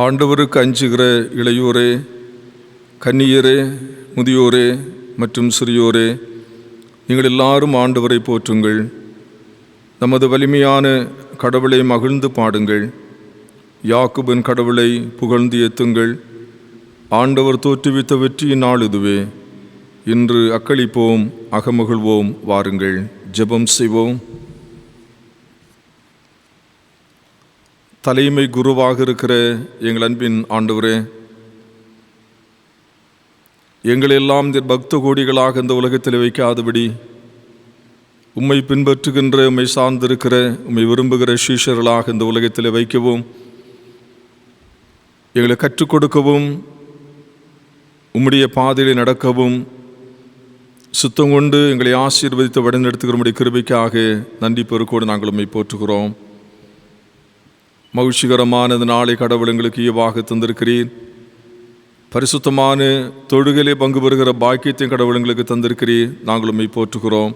ஆண்டவருக்கு அஞ்சுகிற இளையோரே, கன்னியரே, முதியோரே மற்றும் சிறியோரே, நீங்கள் எல்லாரும் ஆண்டவரை போற்றுங்கள். நமது வலிமையான கடவுளை மகிழ்ந்து பாடுங்கள். யாக்கோபின் கடவுளை புகழ்ந்து ஏத்துங்கள். ஆண்டவர் தோற்றுவித்த வெற்றியின் நாள் இதுவே. இன்று அக்களிப்போம், அகமகிழ்வோம். வாருங்கள், ஜெபம் செய்வோம். தலைமை குருவாக இருக்கிற எங்கள் அன்பின் ஆண்டவரே, எங்களெல்லாம் பக்த கோடிகளாக இந்த உலகத்தில் வைக்காதபடி உம்மை பின்பற்றுகின்ற, உம்மை சார்ந்திருக்கிற, உம்மை விரும்புகிற சீஷர்களாக இந்த உலகத்தில் வைக்கவும், எங்களை கற்றுக் கொடுக்கவும், உம்முடைய பாதையில் நடக்கவும் சுத்தம் கொண்டு எங்களை ஆசீர்வதித்து வழிநடத்துகிற உம்முடைய கிருபைக்காக நன்றி பெருக்கோடு நாங்கள் உம்மை போற்றுகிறோம். மகிழ்ச்சிகரமான இந்த நாளை கடவுள் எங்களுக்கு ஈவாக தந்திருக்கிறீர். பரிசுத்தமான தொழுகையிலே பங்கு பெறுகிற பாக்கியத்தையும் கடவுள் எங்களுக்கு தந்திருக்கிறீர். நாங்கள் உம்மை போற்றுகிறோம்.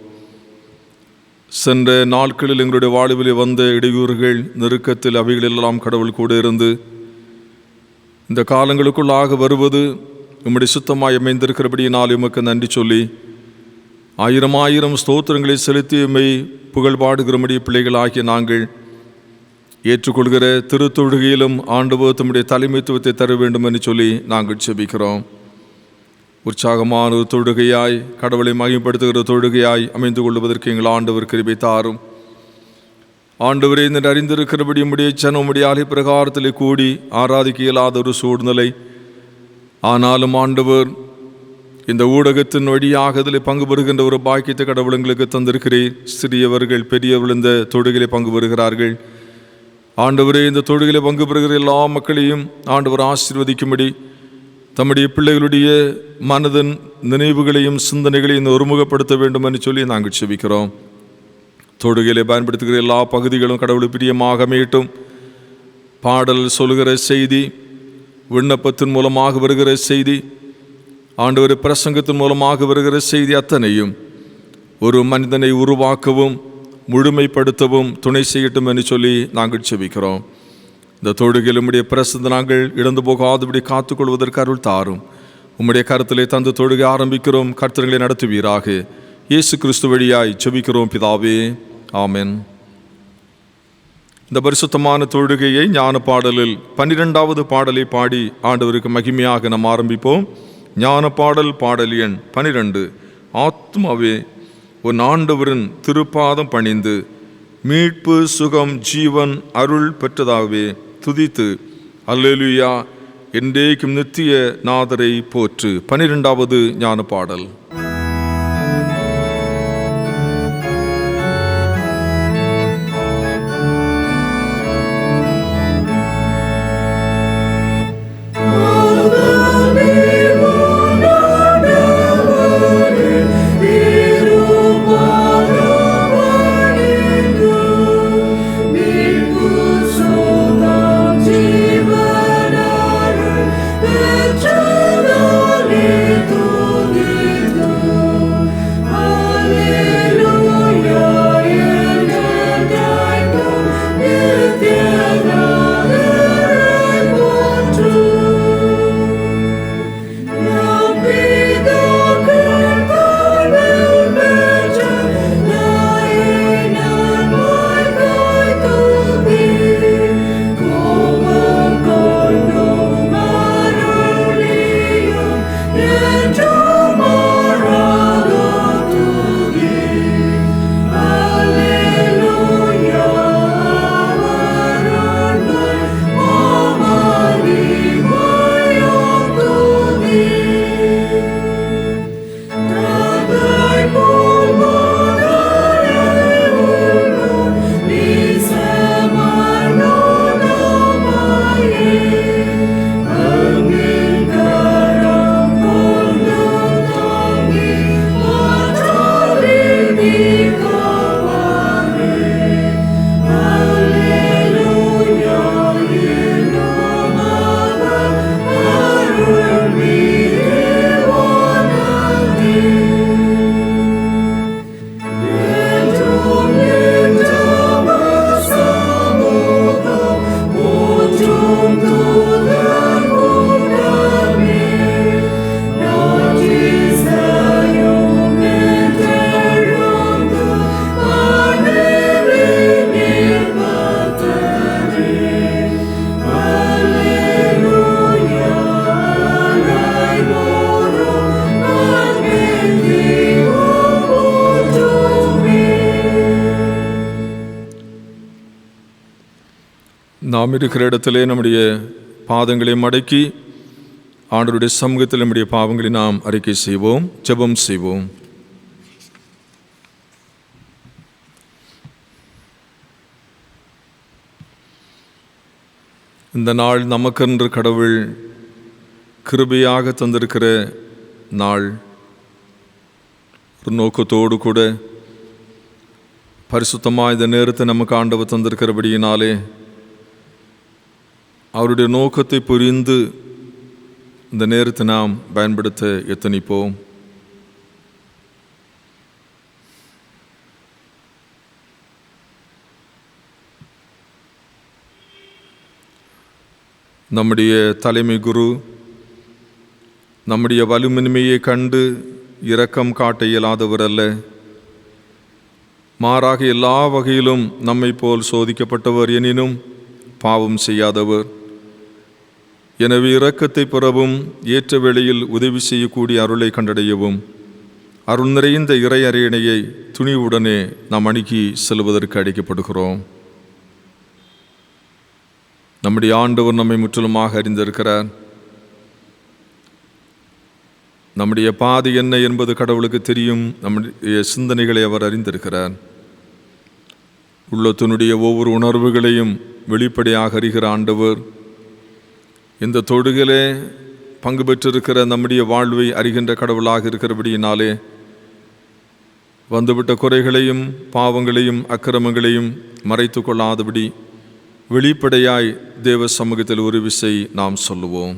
சென்ற நாட்களில் எங்களுடைய வாழ்வில் வந்த இடையூறுகள், நெருக்கத்தில் அவைகளெல்லாம் கடவுள் கூட இருந்து இந்த காலங்களுக்குள்ளாக வருவது உம்முடைய சுத்தமாய் அமைந்திருக்கிறபடியினால் உமக்கு நன்றி சொல்லி ஆயிரம் ஆயிரம் ஸ்தோத்திரங்களை செலுத்தி உம்மை புகழ் பாடுகிறபடி பிள்ளைகளாகிய நாங்கள் ஏற்றுக்கொள்கிற திருத்தொழுகையிலும் ஆண்டவர் தம்முடைய தலைமைத்துவத்தை தர வேண்டும் என்று சொல்லி நாங்கள் செபிக்கிறோம். உற்சாகமான ஒரு தொழுகையாய், கடவுளை மகிமைப்படுத்துகிற தொழுகையாய் அமைந்து கொள்வதற்கு எங்கள் ஆண்டவர் கிருபை தாரும். ஆண்டவரே, இந்த அறிந்திருக்கிறபடி உம்முடைய ஜனம் உம்முடைய ஆலய பிரகாரத்தில் கூடி ஆராதிக்க இயலாத ஒரு சூழ்நிலை. ஆனாலும் ஆண்டவர் இந்த ஊடகத்தின் வழியாக இதில் பங்கு பெறுகின்ற ஒரு பாக்கியத்தை கடவுள் எங்களுக்கு தந்திருக்கிறேன். சிறியவர்கள் பெரியவர்கள் இந்த தொழுகையிலே பங்கு பெறுகிறார்கள். ஆண்டவரே, இந்த தொழுகையிலே பங்கு பெறுகிற எல்லா மக்களையும் ஆண்டவர் ஆசீர்வதிக்கும்படி தம்முடைய பிள்ளைகளுடைய மனதின் நினைவுகளையும் சிந்தனைகளையும் ஒருமுகப்படுத்த வேண்டும் என்று சொல்லி நாங்கள் செபிக்கிறோம். தொழுகையிலே பயன்படுத்துகிற எல்லா பகுதிகளும் கடவுள் பிரியமாக அமையட்டும். பாடல் சொல்கிற செய்தி, விண்ணப்பத்தின் மூலமாக வருகிற செய்தி, ஆண்டவர் பிரசங்கத்தின் மூலமாக வருகிற செய்தி அத்தனையும் ஒரு மனிதனை உருவாக்கவும் முழுமைப்படுத்தவும் துணை செய்யட்டும் என்று சொல்லி நாங்கள் செபிக்கிறோம். இந்த தொழுகையில் உம்முடைய பிரசந்த நாங்கள் இழந்து போகாதபடி காத்துக்கொள்வதற்கு அருள் தாரும். உம்முடைய கருத்திலே தந்து தொழுகை ஆரம்பிக்கிறோம். கர்த்தர்களை நடத்துவீராக. இயேசு கிறிஸ்து வழியாய் செபிக்கிறோம் பிதாவே, ஆமென். இந்த பரிசுத்தமான தொழுகையை ஞான பாடலில் 12வது பாடலை பாடி ஆண்டவருக்கு மகிமையாக நாம் ஆரம்பிப்போம். ஞான பாடல், பாடல் எண் 12. ஆத்மாவே உன் ஆண்டவரின் திருப்பாதம் பணிந்து மீட்பு, சுகம், ஜீவன், அருள் பெற்றதாகவே துதித்து அல்லேலூயா என்றேக்கும் நித்திய நாதரை போற்று. 12வது ஞான பாடல். Amen. நாம் இருக்கிற இடத்திலே நம்முடைய பாதங்களை மடக்கி ஆண்டவருடைய சமூகத்தில் நம்முடைய பாவங்களை நாம் அறிக்கை செய்வோம், ஜெபம் செய்வோம். இந்த நாள் நமக்கென்று கடவுள் கிருபையாக தந்திருக்கிற நாள். ஒரு நோக்கத்தோடு கூட பரிசுத்தமாக இந்த நேரத்தை நமக்கு ஆண்டவர் தந்திருக்கிறபடியினாலே அவருடைய நோக்கத்தை புரிந்து இந்த நேரத்தை நாம் பயன்படுத்த எத்தனிப்போம். நம்முடைய தலைமை குரு நம்முடைய வலுமின்மையை கண்டு இரக்கம் காட்ட இயலாதவர் அல்ல. மாறாக எல்லா வகையிலும் நம்மை போல் சோதிக்கப்பட்டவர், எனினும் பாவம் செய்யாதவர். எனவே இரக்கத்தை பெறவும் ஏற்ற வேளையில் உதவி செய்யக்கூடிய அருளை கண்டடையவும் அருள் நிறைந்த இறை அரியணையை துணிவுடனே நாம் அணுகி செல்வதற்கு அழைக்கப்படுகிறோம். நம்முடைய ஆண்டவர் நம்மை முற்றிலுமாக அறிந்திருக்கிறார். நம்முடைய பாதை என்ன என்பது கடவுளுக்கு தெரியும். நம்முடைய சிந்தனைகளை அவர் அறிந்திருக்கிறார். உள்ளத்தினுடைய ஒவ்வொரு உணர்வுகளையும் வெளிப்படையாக அறிகிற ஆண்டவர் இந்த தொடுகளே பங்கு பெற்றிருக்கிற நம்முடைய வாழ்வை அறிகின்ற கடவுளாக இருக்கிறபடியினாலே வந்துவிட்ட குறைகளையும் பாவங்களையும் அக்கிரமங்களையும் மறைத்து கொள்ளாதபடி வெளிப்படையாய் தேவ சமூகத்தில் ஒரு விசை நாம் சொல்லுவோம்.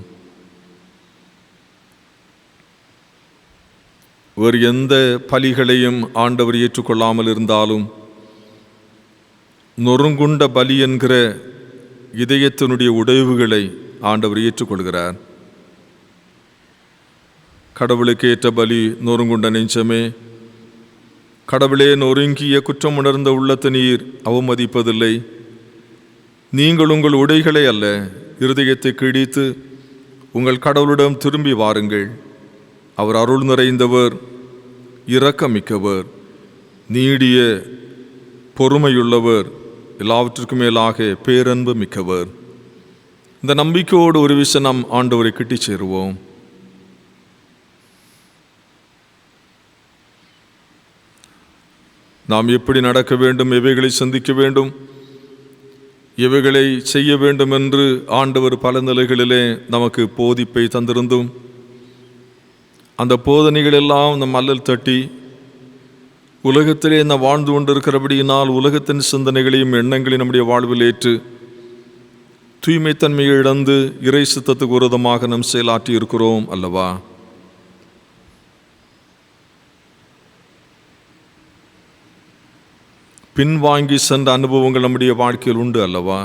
வேறு எந்த பலிகளையும் ஆண்டவர் ஏற்றுக்கொள்ளாமல் இருந்தாலும் நொறுங்குண்ட பலி என்கிற இதயத்தினுடைய உடைவுகளை ஆண்டவர் ஏற்றுக்கொள்கிறார். கடவுளுக்கு ஏற்ற பலி நொறுங்குண்ட நெஞ்சமே. கடவுளே, நொறுங்கிய குற்றம் உணர்ந்த உள்ளத்தை நீர் அவமதிப்பதில்லை. நீங்கள் உங்கள் உடைகளை அல்ல, இருதயத்தை கிழித்து உங்கள் கடவுளிடம் திரும்பி வாருங்கள். அவர் அருள் நிறைந்தவர், இரக்கமிக்கவர், நீடிய பொறுமையுள்ளவர், எல்லாவற்றிற்கும் மேலாக பேரன்பு மிக்கவர். இந்த நம்பிக்கையோடு ஒரு விஷயம் நாம் ஆண்டவரை கிட்டி சேருவோம். நாம் எப்படி நடக்க வேண்டும், எவைகளை சந்திக்க வேண்டும், எவைகளை செய்ய வேண்டும் என்று ஆண்டவர் பல நிலைகளிலே நமக்கு போதிப்பை தந்திருந்தும் அந்த போதனைகள் எல்லாம் நம் அல்லல் தட்டி உலகத்திலே நாம் வாழ்ந்து கொண்டிருக்கிறபடியினால் உலகத்தின் சிந்தனைகளையும் எண்ணங்களையும் நம்முடைய வாழ்வில் ஏற்று தூய்மைத்தன்மையை இழந்து இறை சித்தத்துக்கு விரோதமாக நம் செயலாற்றி இருக்கிறோம் அல்லவா? பின்வாங்கி சென்ற அனுபவங்கள் நம்முடைய வாழ்க்கையில் உண்டு அல்லவா?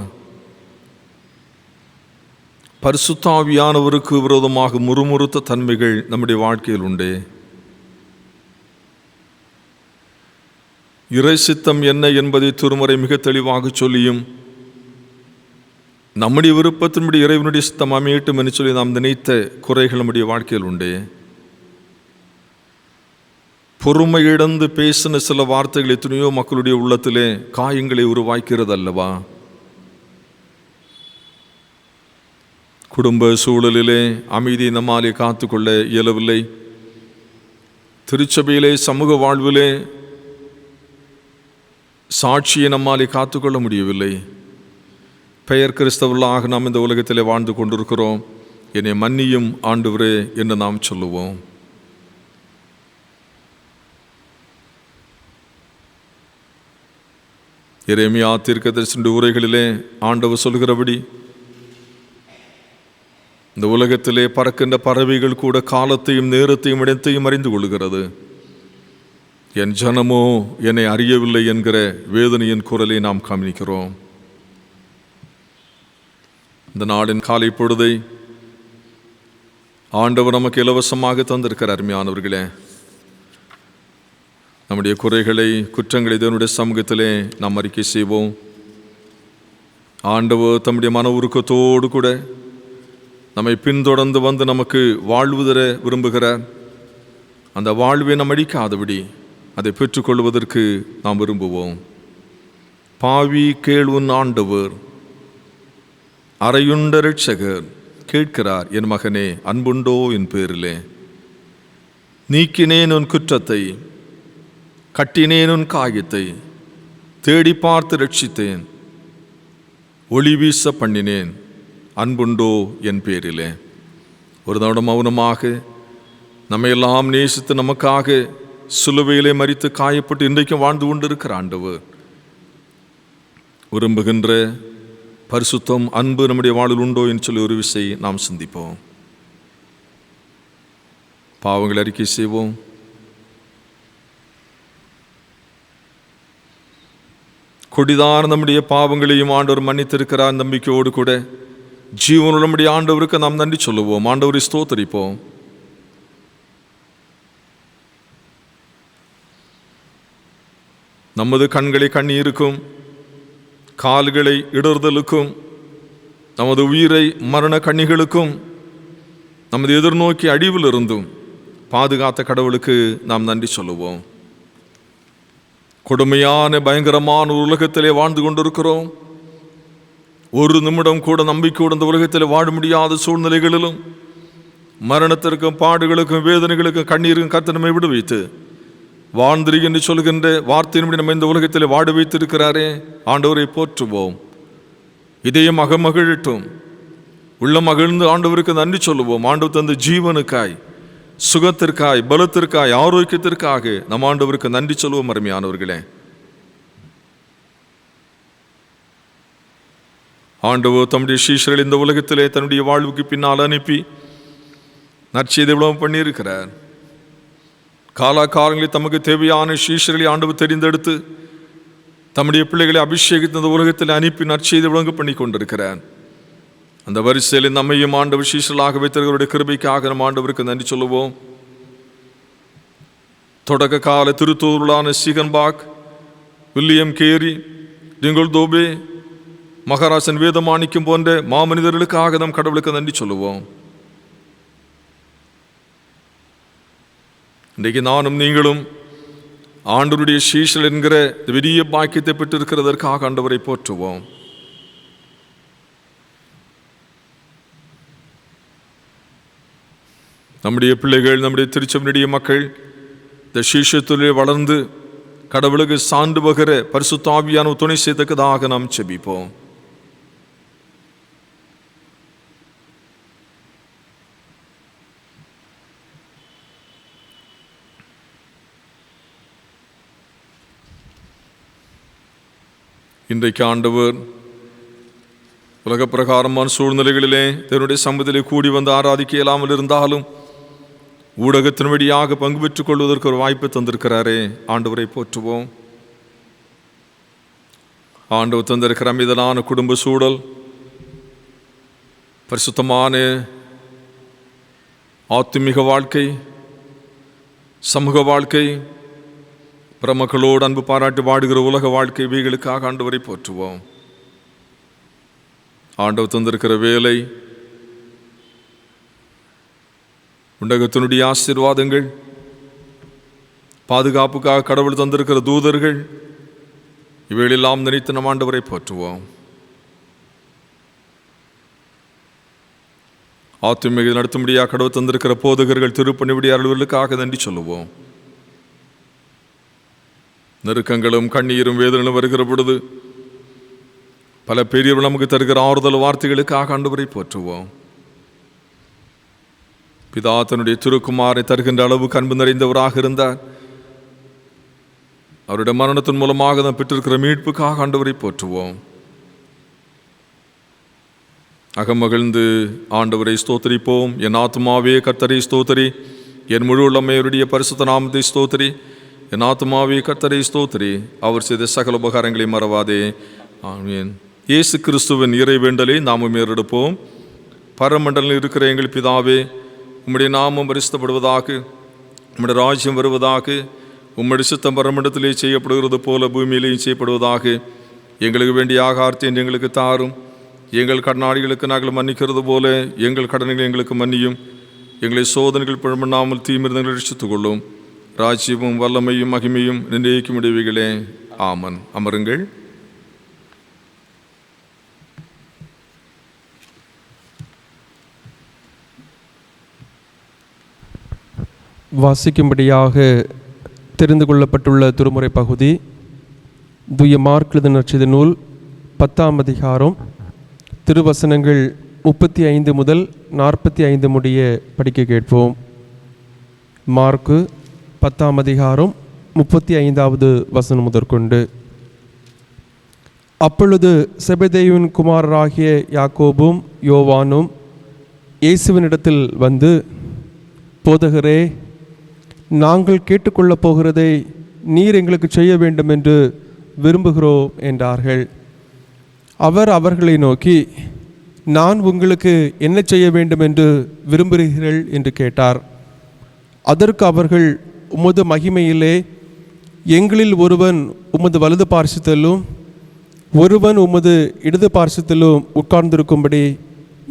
பரிசுத்த ஆவியானவருக்கு விரோதமாக முறுமுறுத்த தன்மைகள் நம்முடைய வாழ்க்கையில் உண்டு. இறை சித்தம் என்ன என்பதை திருமுறை மிக தெளிவாக சொல்லியும் நம்முடைய விருப்பத்தினுடைய இறைவனுடைய சித்தம் அமையட்டும் என்று சொல்லி நாம் நினைத்த குறைகள் நம்முடைய வாழ்க்கையில் உண்டு. பொறுமை இழந்து பேசின சில வார்த்தைகள் எத்தனையோ மக்களுடைய உள்ளத்திலே காயங்களை உருவாக்கிறது அல்லவா? குடும்ப சூழலிலே அமைதியை நம்மாலே காத்துக்கொள்ள இயலவில்லை. திருச்சபையிலே சமூக வாழ்விலே சாட்சியை நம்மாலே காத்துக்கொள்ள முடியவில்லை. பெயர் கிறிஸ்தவர்களாக நாம் இந்த உலகத்திலே வாழ்ந்து கொண்டிருக்கிறோம். என்னை மன்னியும் ஆண்டவரே என்று நாம் சொல்லுவோம். எரேமியா தீர்க்கதரிசியின் உரைகளிலே ஆண்டவர் சொல்கிறபடி இந்த உலகத்திலே பறக்கின்ற பறவைகள் கூட காலத்தையும் நேரத்தையும் இடத்தையும் அறிந்து கொள்கிறது. என் ஜனமோ என்னை அறியவில்லை என்கிற வேதனையின் குரலை நாம் கவனிக்கிறோம். இந்த நாளின் காலை பொழுதை ஆண்டவர் நமக்கு இலவசமாக தந்திருக்கிற அருமையானவர்களே, நம்முடைய குறைகளை குற்றங்களை தேவனுடைய சமூகத்திலே நாம் அறிக்கை செய்வோம். ஆண்டவர் தம்முடைய மன உருக்கத்தோடு கூட நம்மை பின்தொடர்ந்து வந்து நமக்கு வாழ்வு தர விரும்புகிறார். அந்த வாழ்வை நாம் அழிக்காதபடி அதை பெற்றுக்கொள்வதற்கு நாம் விரும்புவோம். பாவி கேள் உன் ஆண்டவர், அறையுண்ட இரட்சகர் கேட்கிறார், என் மகனே அன்புண்டோ என் பேரிலே? நீக்கினேன் உன் குற்றத்தை, கட்டினேன் உன் காயத்தை, தேடி பார்த்து ரட்சித்தேன், ஒளி வீச பண்ணினேன், அன்புண்டோ என் பேரிலே. ஒரு தடம் மௌனமாக நம்மையெல்லாம் நேசித்து நமக்காக சிலுவையிலே மரித்து காயப்பட்டு இன்றைக்கும் வாழ்ந்து கொண்டிருக்கிற ஆண்டவர் விரும்புகின்ற பரிசுத்தம், அன்பு நம்முடைய வாழ்வில் உண்டோ என்று சொல்லி ஒரு விசை நாம் சிந்திப்போம். பாவங்களை அறிக்கை செய்வோம். கொடிதான நம்முடைய பாவங்களையும் ஆண்டவர் மன்னித்திருக்கிறார். நம்பிக்கையோடு கூட ஜீவனுள்ள நம்முடைய ஆண்டவருக்கு நாம் நன்றி சொல்லுவோம். ஆண்டவரை ஸ்தோத்தரிப்போம். நமது கண்களை கண்ணீருக்கும், கால்களை இடறுதலுக்கும், நமது உயிரை மரண கண்ணிகளுக்கும், நமது எதிர்நோக்கி அழிவில் இருந்தும் பாதுகாத்த கடவுளுக்கு நாம் நன்றி சொல்லுவோம். கொடுமையான பயங்கரமான உலகத்திலே வாழ்ந்து கொண்டிருக்கிறோம். ஒரு நிமிடம் கூட நம்பிக்கையோடு இந்த உலகத்தில் வாழ முடியாத சூழ்நிலைகளிலும் மரணத்திற்கும் பாடுகளுக்கும் வேதனைகளுக்கும் கண்ணீருக்கும் கர்த்தர் நம்மை விடுவித்து வாழ்ந்திரு என்று சொல்கின்ற வார்த்தையின்படி நம்ம இந்த உலகத்தில் வாட வைத்திருக்கிறாரே. ஆண்டவரை போற்றுவோம். இதயம் அகமகிழட்டும். உள்ள மகிழ்ந்து ஆண்டவருக்கு நன்றி சொல்லுவோம். ஆண்டவர் தந்த ஜீவனுக்காய், சுகத்திற்காய், பலத்திற்காய், ஆரோக்கியத்திற்காக நம் ஆண்டவருக்கு நன்றி சொல்லுவோம். அருமையானவர்களே, ஆண்டவர் தம்முடைய சீஷர்கள் இந்த உலகத்திலே தன்னுடைய வாழ்வுக்கு பின்னால் அனுப்பி நற்செய்தி விளம்பரம் பண்ணியிருக்கிறார். காலாகாலங்களில் தமக்கு தேவையான சீஷர்களை ஆண்டவர் தெரிந்தெடுத்து தம்முடைய பிள்ளைகளை அபிஷேகித்து இந்த உலகத்தில் அனுப்பி நற்செய்தி விளங்க பண்ணி கொண்டிருக்கிறார். அந்த வரிசையில் நம்மையும் ஆண்டவர் சீஷர்களாக வைத்திருக்கிறவருடைய கிருபைக்காக நம் ஆண்டவருக்கு நன்றி சொல்லுவோம். தொடக்க கால திருத்தூதர்களான சீகன்பாக், வில்லியம் கேரி, டிங்கல் தோபே, மகாராசன் வேதமாணிக்கம் போன்ற மாமனிதர்களுக்காக நம் கடவுளுக்கு நன்றி சொல்லுவோம். இன்றைக்கு நானும் நீங்களும் ஆண்டவருடைய சீஷர்கள் என்கிற பெரிய பாக்கியத்தை பெற்றிருக்கிறதற்காக ஆண்டவரை போற்றுவோம். நம்முடைய பிள்ளைகள், நம்முடைய திருச்சபையுடைய மக்கள் இந்த சீஷத்திலே வளர்ந்து கடவுளுக்கு சான்று பகிர பரிசுத்த ஆவியான துணை செய்ததாக நாம் செபிப்போம். இன்றைக்கு ஆண்டவர் உலக பிரகாரமான சூழ்நிலைகளிலே தன்னுடைய சமூகத்திலே கூடி வந்து ஆராதிக்க இயலாமல் இருந்தாலும் ஊடகத்தின் வழியாக பங்கு பெற்றுக் கொள்வதற்கு ஒரு வாய்ப்பு தந்திருக்கிறாரே. ஆண்டவரை போற்றுவோம். ஆண்டவர் தந்திருக்கிற மீதான குடும்ப சூழல், பரிசுத்தமான ஆத்மீக வாழ்க்கை, சமூக வாழ்க்கை, பிரமக்களோடு அன்பு பாராட்டி வாடுகிற உலக வாழ்க்கை, இவைகளுக்காக ஆண்டவரை போற்றுவோம். ஆண்டவர் தந்திருக்கிற வேலை, உண்டகத்தினுடைய ஆசீர்வாதங்கள், பாதுகாப்புக்காக கடவுள் தந்திருக்கிற தூதர்கள், இவைகளெல்லாம் நினைத்து நம் ஆண்டவரை போற்றுவோம். ஆத்துமிக நடத்தும்படியாக கடவுள் தந்திருக்கிற போதகர்கள், திருப்பணிபடி அலுவலுக்காக நன்றி சொல்லுவோம். நெருக்கங்களும் கண்ணீரும் வேதனையும் வருகிற பொழுது பல பெரியவர்கள் நமக்கு தருகிற ஆறுதல் வார்த்தைகளுக்காக ஆண்டவரை போற்றுவோம். பிதா தன்னுடைய திருக்குமாரை தருகின்ற அளவுக்கு அன்பு நிறைந்தவராக இருந்தார். அவருடைய மரணத்தின் மூலமாக நாம் பெற்றிருக்கிற மீட்புக்காக ஆண்டவரை போற்றுவோம். அகமகிழ்ந்து ஆண்டவரை ஸ்தோத்திரிப்போம். என் ஆத்துமாவே கர்த்தரை ஸ்தோத்திரி, என் முழு உள்ளமையருடைய பரிசுத்த நாமத்தை ஸ்தோத்திரி. என் ஆத்துமாவே கர்த்தரை ஸ்தோத்திரி, அவர் செய்த சகல உபகாரங்களை மறவாதே. ஆமென். இயேசு கிறிஸ்துவின் இறைவேண்டலை நாமும் ஏறெடுப்போம். பரமண்டலில் இருக்கிற எங்கள் பிதாவே, உம்முடைய நாமம் பரிசுத்தப்படுவதாக, உம்முடைய ராஜ்யம் வருவதாக, உம்முடைய சித்தம் பரமண்டத்திலே செய்யப்படுகிறது போல பூமியிலேயும் செய்யப்படுவதாக. எங்களுக்கு வேண்டிய ஆகாரத்தை எங்களுக்கு தாரும். எங்கள் கடனாளிகளுக்கு நாங்கள் மன்னிக்கிறது போல எங்கள் கடன்களை எங்களுக்கு மன்னியும். எங்களை சோதனைகள் பிழம்பண்ணாமல் தீமிருந்தங்களை ரட்சித்துக் கொள்ளும். ராஜ்யமும் வல்லமையும் மகிமையும் நிர்ணயிக்கும் முடிவுகளே. ஆமன். அமருங்கள். வாசிக்கும்படியாக தெரிந்து கொள்ளப்பட்டுள்ள திருமுறை பகுதி தூய மார்க் எழுதின நற்செய்தி நூல் 10ஆம் அதிகாரம் திருவசனங்கள் 35 முதல் 45 முடிய படிக்க கேட்போம். மார்க்கு 10ஆம் அதிகாரம் 35வது வசனம் முதற்கொண்டு. அப்பொழுது செபெதேயுவின் குமாரராகிய யாக்கோபும் யோவானும் இயேசுவினிடத்தில் வந்து, போதகரே, நாங்கள் கேட்டுக்கொள்ளப் போகிறதை நீர் எங்களுக்கு செய்ய வேண்டும் என்று விரும்புகிறோம் என்றார்கள். அவர் அவர்களை நோக்கி, நான் உங்களுக்கு என்ன செய்ய வேண்டும் என்று விரும்புகிறீர்கள் என்று கேட்டார். அதற்கு அவர்கள், உமது மகிமையிலே எங்களில் ஒருவன் உமது வலது பார்சத்திலும் ஒருவன் உமது இடது பார்சத்திலும் உட்கார்ந்திருக்கும்படி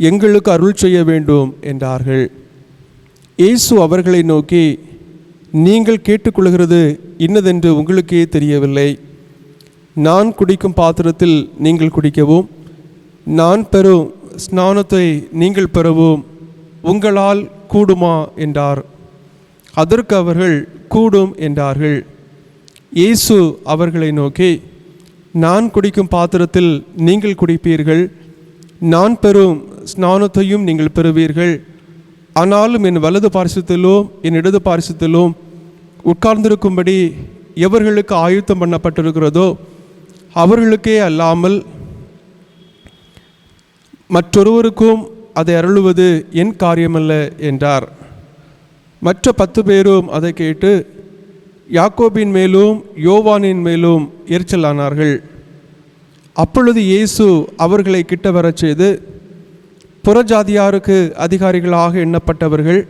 எங்களுக்கு அருள் செய்ய வேண்டும் என்றார்கள். இயேசு அவர்களை நோக்கி, நீங்கள் கேட்டுக்கொள்கிறது இன்னதென்று உங்களுக்கே தெரியவில்லை. நான் குடிக்கும் பாத்திரத்தில் நீங்கள் குடிக்கவும், நான் பெறும் ஸ்நானத்தை நீங்கள் பெறவும் உங்களால் கூடுமா என்றார். அதற்கு அவர்கள், கூடும் என்றார்கள். இயேசு அவர்களை நோக்கி, நான் குடிக்கும் பாத்திரத்தில் நீங்கள் குடிப்பீர்கள், நான் பெறும் ஸ்நானத்தையும் நீங்கள் பெறுவீர்கள். ஆனாலும் என் வலது பார்சத்திலோ என் இடது பார்சத்திலோ உட்கார்ந்திருக்கும்படி எவர்களுக்கு ஆயுத்தம் பண்ணப்பட்டிருக்கிறதோ அவர்களுக்கே அல்லாமல் மற்றொருவருக்கும் அதை அருளுவது என் காரியமல்ல என்றார். மற்ற 10 பேரும் அதை கேட்டு யாக்கோபின் மேலும் யோவானின் மேலும் எரிச்சலானார்கள். அப்பொழுது இயேசு அவர்களை கிட்ட வரச் செய்து, புறஜாதியாருக்கு அதிகாரிகளாக எண்ணப்பட்டவர்கள்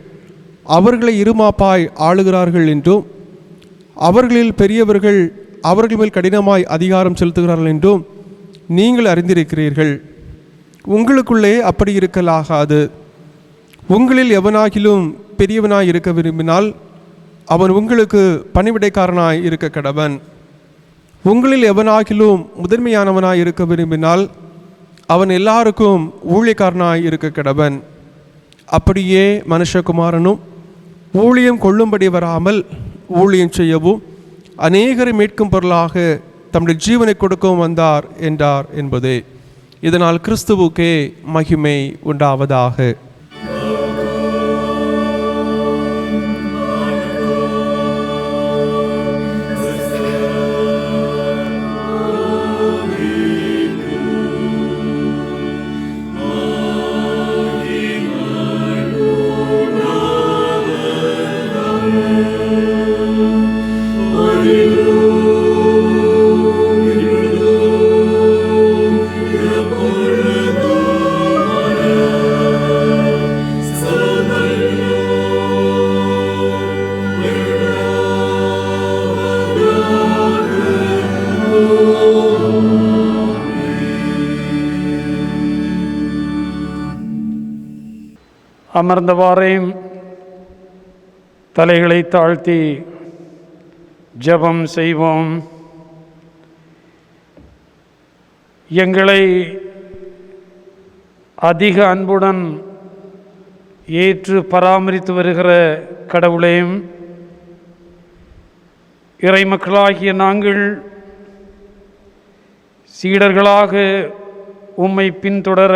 அவர்களை இருமாப்பாய் ஆளுகிறார்கள் என்றும், அவர்களில் பெரியவர்கள் அவர்கள் மேல் கடினமாய் அதிகாரம் செலுத்துகிறார்கள் என்றும் நீங்கள் அறிந்திருக்கிறீர்கள். உங்களுக்குள்ளே அப்படி இருக்கலாகாது. உங்களில் எவனாகிலும் பெரியவனாய் இருக்க விரும்பினால் அவன் உங்களுக்கு பணிவிடைக்காரனாய் இருக்க கடவன். உங்களில் எவனாகிலும் முதன்மையானவனாய் இருக்க விரும்பினால் அவன் எல்லாருக்கும் ஊழியக்காரனாய் இருக்க கடவன். அப்படியே மனுஷகுமாரனும் ஊழியம் கொள்ளும்படி வராமல் ஊழியம் செய்யவும் அநேகரை மீட்கும் பொருளாக தம்முடைய ஜீவனை கொடுக்கவும் வந்தார் என்றார் என்பதே. இதனால் கிறிஸ்துவுக்கே மகிமை உண்டாவதாக. அமர்ந்தவாறே தலைகளை தாழ்த்தி ஜெபம் செய்வோம். எங்களை அதிக அன்புடன் ஏற்று பராமரித்து வருகிற கடவுளையும், இறைமக்களாகிய நாங்கள் சீடர்களாக உம்மை பின்தொடர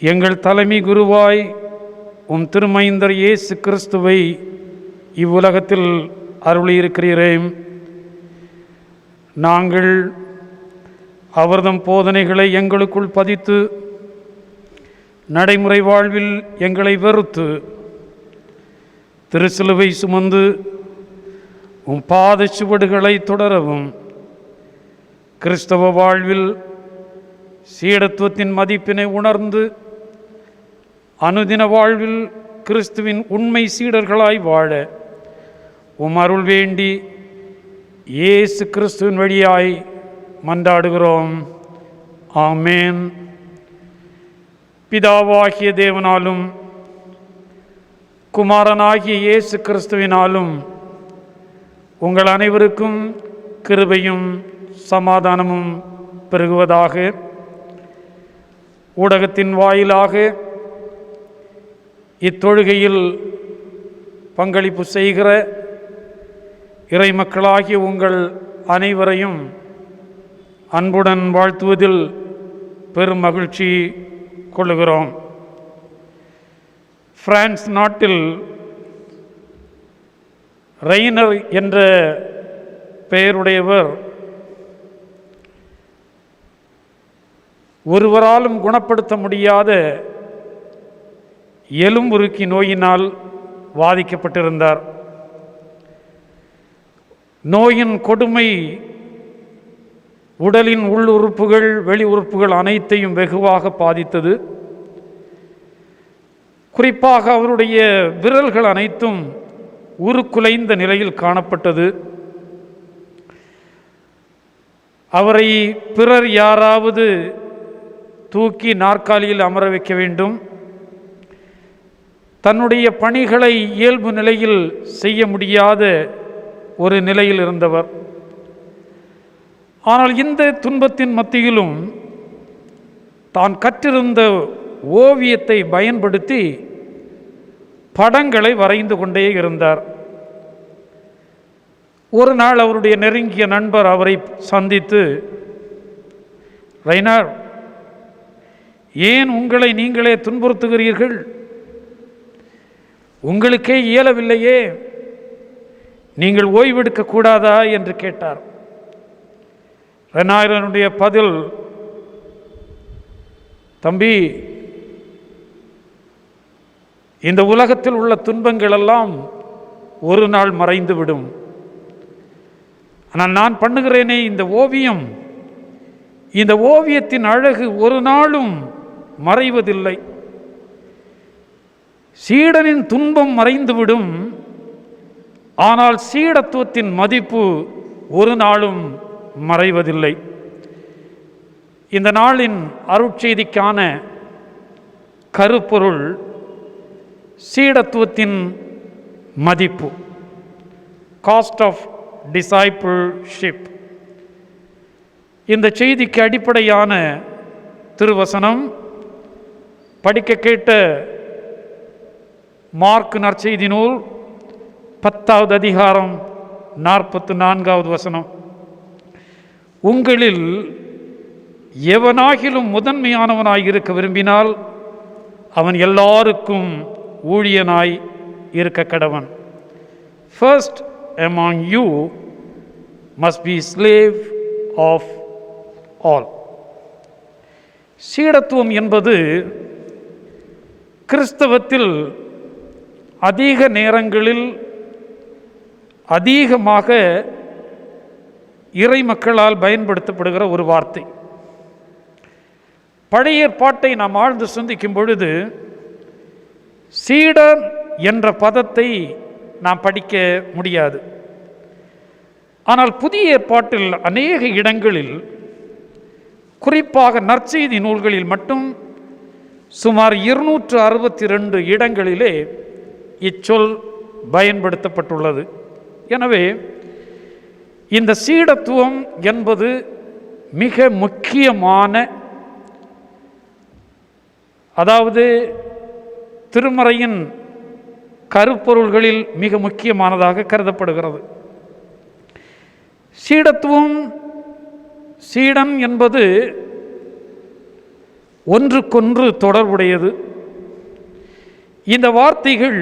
எங்கள் தலைமை குருவாய் உம் திருமைந்தர் இயேசு கிறிஸ்துவை இவ்வுலகத்தில் அருளியிருக்கிறீரே. நாங்கள் அவர்தம் போதனைகளை எங்களுக்குள் பதித்து நடைமுறை வாழ்வில் எங்களை வெறுத்து திருசிலுவை சுமந்து உம் பாத சுவடுகளை தொடரவும், கிறிஸ்தவ வாழ்வில் சீடத்துவத்தின் மதிப்பினை உணர்ந்து அனுதின வாழ்வில் கிறிஸ்துவின் உண்மை சீடர்களாய் வாழ உம் அருள் வேண்டி இயேசு கிறிஸ்துவின் வழியாய் மன்றாடுகிறோம். ஆமேன். பிதாவாகிய தேவனாலும் குமாரனாகிய இயேசு கிறிஸ்துவினாலும் உங்கள் அனைவருக்கும் கிருபையும் சமாதானமும் பெருகுவதாக. ஊடகத்தின் வாயிலாக இத்தொழுகையில் பங்களிப்பு செய்கிற இறை மக்களாகிய உங்கள் அனைவரையும் அன்புடன் வாழ்த்துவதில் பெரும் மகிழ்ச்சி கொள்ளுகிறோம். பிரான்ஸ் நாட்டில் ரெய்னர் என்ற பெயருடையவர் ஒருவராலும் குணப்படுத்த முடியாத எலும்புருக்கி நோயினால் வாதிக்கப்பட்டிருந்தார். நோயின் கொடுமை உடலின் உள் உறுப்புகள் வெளி உறுப்புகள் அனைத்தையும் வெகுவாக பாதித்தது. குறிப்பாக அவருடைய விரல்கள் அனைத்தும் உருக்குலைந்த நிலையில் காணப்பட்டது. அவரை பிறர் யாராவது தூக்கி நாற்காலியில் அமர வைக்க வேண்டும். தன்னுடைய பணிகளை இயல்பு நிலையில் செய்ய முடியாத ஒரு நிலையில் இருந்தவர். ஆனால் இந்த துன்பத்தின் மத்தியிலும் தான் கற்றிருந்த ஓவியத்தை பயன்படுத்தி படங்களை வரைந்து கொண்டே இருந்தார். ஒரு நாள் அவருடைய நெருங்கிய நண்பர் அவரை சந்தித்து, ரெய்னர், ஏன் உங்களை நீங்களே துன்புறுத்துகிறீர்கள்? உங்களுக்கே இயலவில்லையே, நீங்கள் ஓய்வெடுக்க கூடாதா என்று கேட்டார். ரெய்னருடைய பதில், தம்பி, இந்த உலகத்தில் உள்ள துன்பங்கள் எல்லாம் ஒரு நாள் மறைந்துவிடும். ஆனால் நான் பண்ணுகிறேனே இந்த ஓவியம், இந்த ஓவியத்தின் அழகு ஒரு நாளும் மறைவதில்லை. சீடனின் துன்பம் மறைந்துவிடும், ஆனால் சீடத்துவத்தின் மதிப்பு ஒரு நாளும் மறைவதில்லை. இந்த நாளின் அருட்செய்திக்கான கருப்பொருள் சீடத்துவத்தின் மதிப்பு, காஸ்ட் ஆஃப் டிசைபிள்ஷிப். இந்த செய்திக்கு அடிப்படையான திருவசனம் படிக்க கேட்ட மார்க் நற்செய்தி நூல் 10வது அதிகாரம் 44வது வசனம். உங்களில் எவனாகிலும் முதன்மையானவனாய் இருக்க விரும்பினால் அவன் எல்லாருக்கும் ஊழியனாய் இருக்க கடவன். First among you must be slave of all. சீடத்துவம் என்பது கிறிஸ்தவத்தில் அதிக நேரங்களில் அதிகமாக இறை மக்களால் பயன்படுத்தப்படுகிற ஒரு வார்த்தை. பழைய ஏற்பாட்டை நாம் ஆழ்ந்து சிந்திக்கும் பொழுது சீடன் என்ற பதத்தை நாம் படிக்க முடியாது. ஆனால் புதிய ஏற்பாட்டில் அநேக இடங்களில், குறிப்பாக நற்செய்தி நூல்களில் மட்டும் சுமார் 262 இடங்களிலே இச்சொல் பயன்படுத்தப்பட்டுள்ளது. எனவே இந்த சீடத்துவம் என்பது மிக முக்கியமான, அதாவது திருமறையின் கருப்பொருள்களில் மிக முக்கியமானதாக கருதப்படுகிறது. சீடத்துவம், சீடன் என்பது ஒன்றுக்கொன்று தொடர்புடையது. இந்த வார்த்தைகள்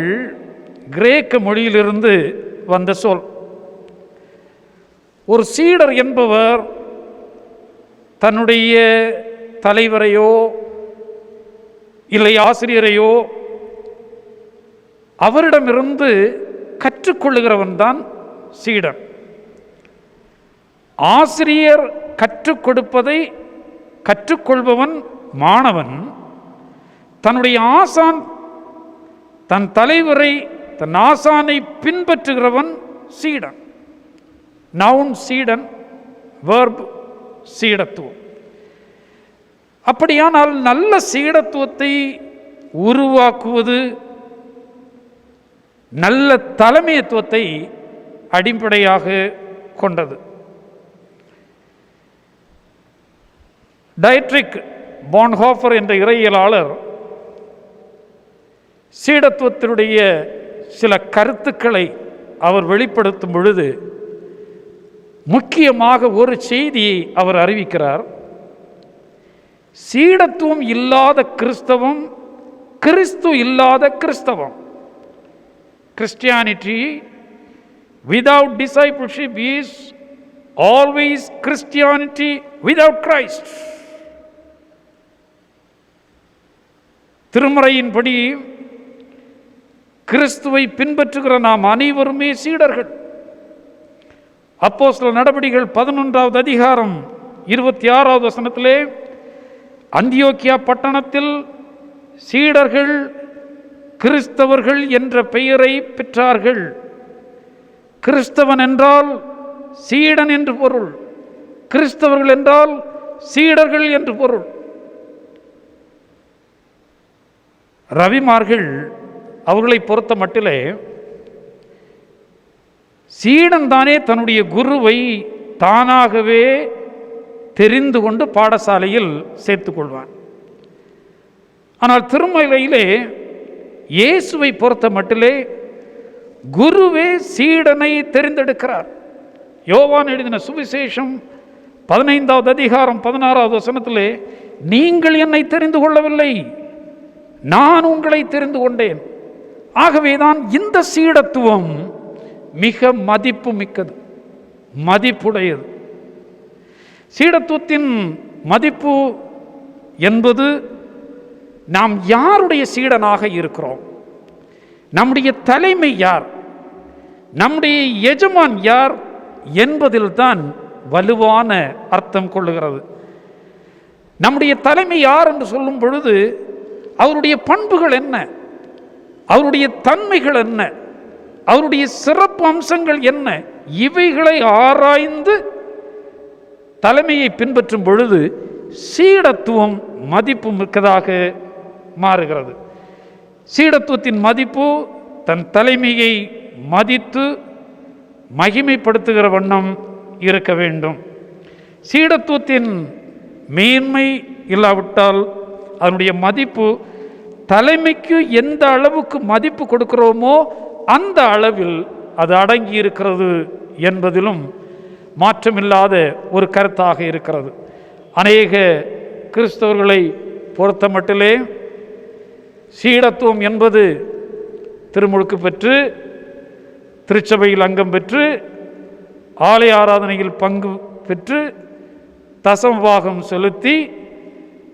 கிரேக்க மொழியிலிருந்து வந்த சொல். ஒரு சீடர் என்பவர் தன்னுடைய தலைவரையோ இல்லை ஆசிரியரையோ அவரிடமிருந்து கற்றுக்கொள்ளுகிறவன் தான் சீடன். ஆசிரியர் கற்றுக் கொடுப்பதை கற்றுக்கொள்பவன் மாணவன். தன்னுடைய ஆசான், தன் தலைவரை, தன் ஆசானை பின்பற்றுகிறவன் சீடன். நவுன் சீடன், வெர்ப் சீடத்துவம். அப்படியானால் நல்ல சீடத்துவத்தை உருவாக்குவது நல்ல தலைமைத்துவத்தை அடிப்படையாக கொண்டது. டயட்ரிக் பான்ஹோஃபர் என்ற இறையியலாளர் சீடத்துவத்தினுடைய சில கருத்துக்களை அவர் வெளிப்படுத்தும் பொழுது முக்கியமாக ஒரு செய்தியை அவர் அறிவிக்கிறார். சீடத்துவம் இல்லாத கிறிஸ்தவம் கிறிஸ்து இல்லாத கிறிஸ்தவம். Christianity without discipleship is always Christianity without Christ. திருமறையின்படி கிறிஸ்துவை பின்பற்றுகிற நாம் அனைவருமே சீடர்கள். அப்போஸ்தலர் நடபடிகள் 11வது அதிகாரம் 26வது வசனத்திலே, அந்தியோக்கியா பட்டணத்தில் சீடர்கள் கிறிஸ்தவர்கள் என்ற பெயரை பெற்றார்கள். கிறிஸ்தவன் என்றால் சீடன் என்று பொருள், கிறிஸ்தவர்கள் என்றால் சீடர்கள் என்று பொருள். ரவிமார்கள் அவர்களை பொறுத்த மட்டிலே சீடன் தானே தன்னுடைய குருவை தானாகவே தெரிந்து கொண்டு பாடசாலையில் சேர்த்துக் கொள்வான். ஆனால் திருமலையிலே இயேசுவை பொறுத்த மட்டிலே குருவே சீடனை தெரிந்தெடுக்கிறார். யோவான் எழுதின சுவிசேஷம் 15வது அதிகாரம் 16வது வசனத்திலே, நீங்கள் என்னை தெரிந்து கொள்ளவில்லை, நான் உங்களை தெரிந்து கொண்டேன். ஆகவேதான் இந்த சீடத்துவம் மிக மதிப்பு மிக்கது, மதிப்புடையது. சீடத்துவத்தின் மதிப்பு என்பது நாம் யாருடைய சீடனாக இருக்கிறோம், நம்முடைய தலைமை யார், நம்முடைய எஜமான் யார் என்பதில் தான் வலுவான அர்த்தம் கொள்ளுகிறது. நம்முடைய தலைமை யார் என்று சொல்லும் பொழுது அவருடைய பண்புகள் என்ன, அவருடைய தன்மைகள் என்ன, அவருடைய சிறப்பு அம்சங்கள் என்ன, இவைகளை ஆராய்ந்து தலைமையை பின்பற்றும் பொழுது சீடத்துவம் மதிப்பு மிக்கதாக மாறுகிறது. சீடத்துவத்தின் மதிப்பு தன் தலைமையை மதித்து மகிமைப்படுத்துகிற வண்ணம் இருக்க வேண்டும். சீடத்துவத்தின் மேன்மை இல்லாவிட்டால் அதனுடைய மதிப்பு தலைமைக்கு எந்த அளவுக்கு மதிப்பு கொடுக்கிறோமோ அந்த அளவில் அது அடங்கி இருக்கிறது என்பதிலும் மாற்றமில்லாத ஒரு கருத்தாக இருக்கிறது. அநேக கிறிஸ்தவர்களை பொறுத்த மட்டிலே சீடத்துவம் என்பது திருமுழுக்கு பெற்று திருச்சபையில் அங்கம் பெற்று ஆலய ஆராதனையில் பங்கு பெற்று தசமபாகம் செலுத்தி